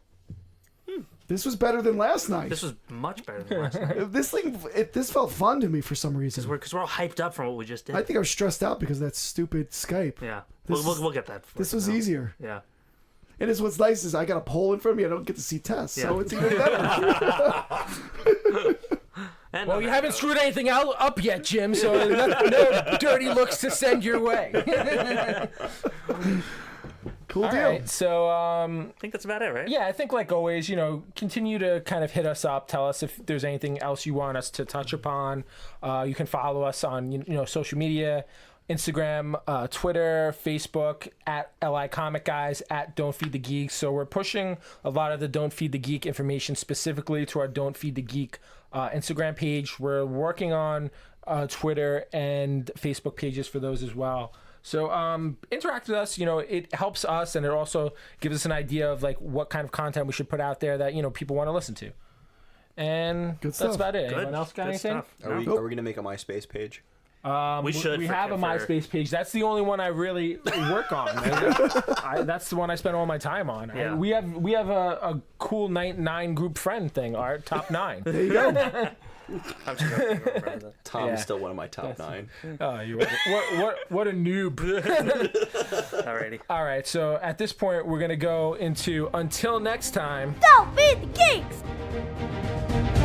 This was better than last night. This was much better than last night. This felt fun to me for some reason. Because we're all hyped up from what we just did. I think I was stressed out because of that stupid Skype. Yeah. This We'll get that. This was easier. Yeah. And it's what's nice is I got a poll in front of me. I don't get to see Tess, so Yeah. it's even better. And Well, on you that haven't note- screwed anything up yet, Jim, so no dirty looks to send your way. Cool All deal. right, so I think that's about it, right? yeah, I think like always, continue to kind of hit us up. Tell us if there's anything else you want us to touch upon. You can follow us on social media, Instagram, Twitter, Facebook, at LI Comic Guys, at Don't Feed the Geeks. So we're pushing a lot of the Don't Feed the Geek information specifically to our Don't Feed the Geek Instagram page. We're working on Twitter and Facebook pages for those as well. So interact with us. It helps us, and it also gives us an idea of like what kind of content we should put out there that people want to listen to. And Good that's stuff. about it. Good. Anyone else got Good anything? stuff. Are we No. gonna make a MySpace page? We should We for- have a for- MySpace page. That's the only one I really work on. That's the one I spend all my time on. Yeah. We have a cool 9 group friend thing. Our top 9. There you go. I'm just joking, I don't remember that. Tom's Yeah. still one of my top 9. Oh, you what a noob. Alrighty. All right, so at this point we're gonna go into until next time. Don't feed the geeks!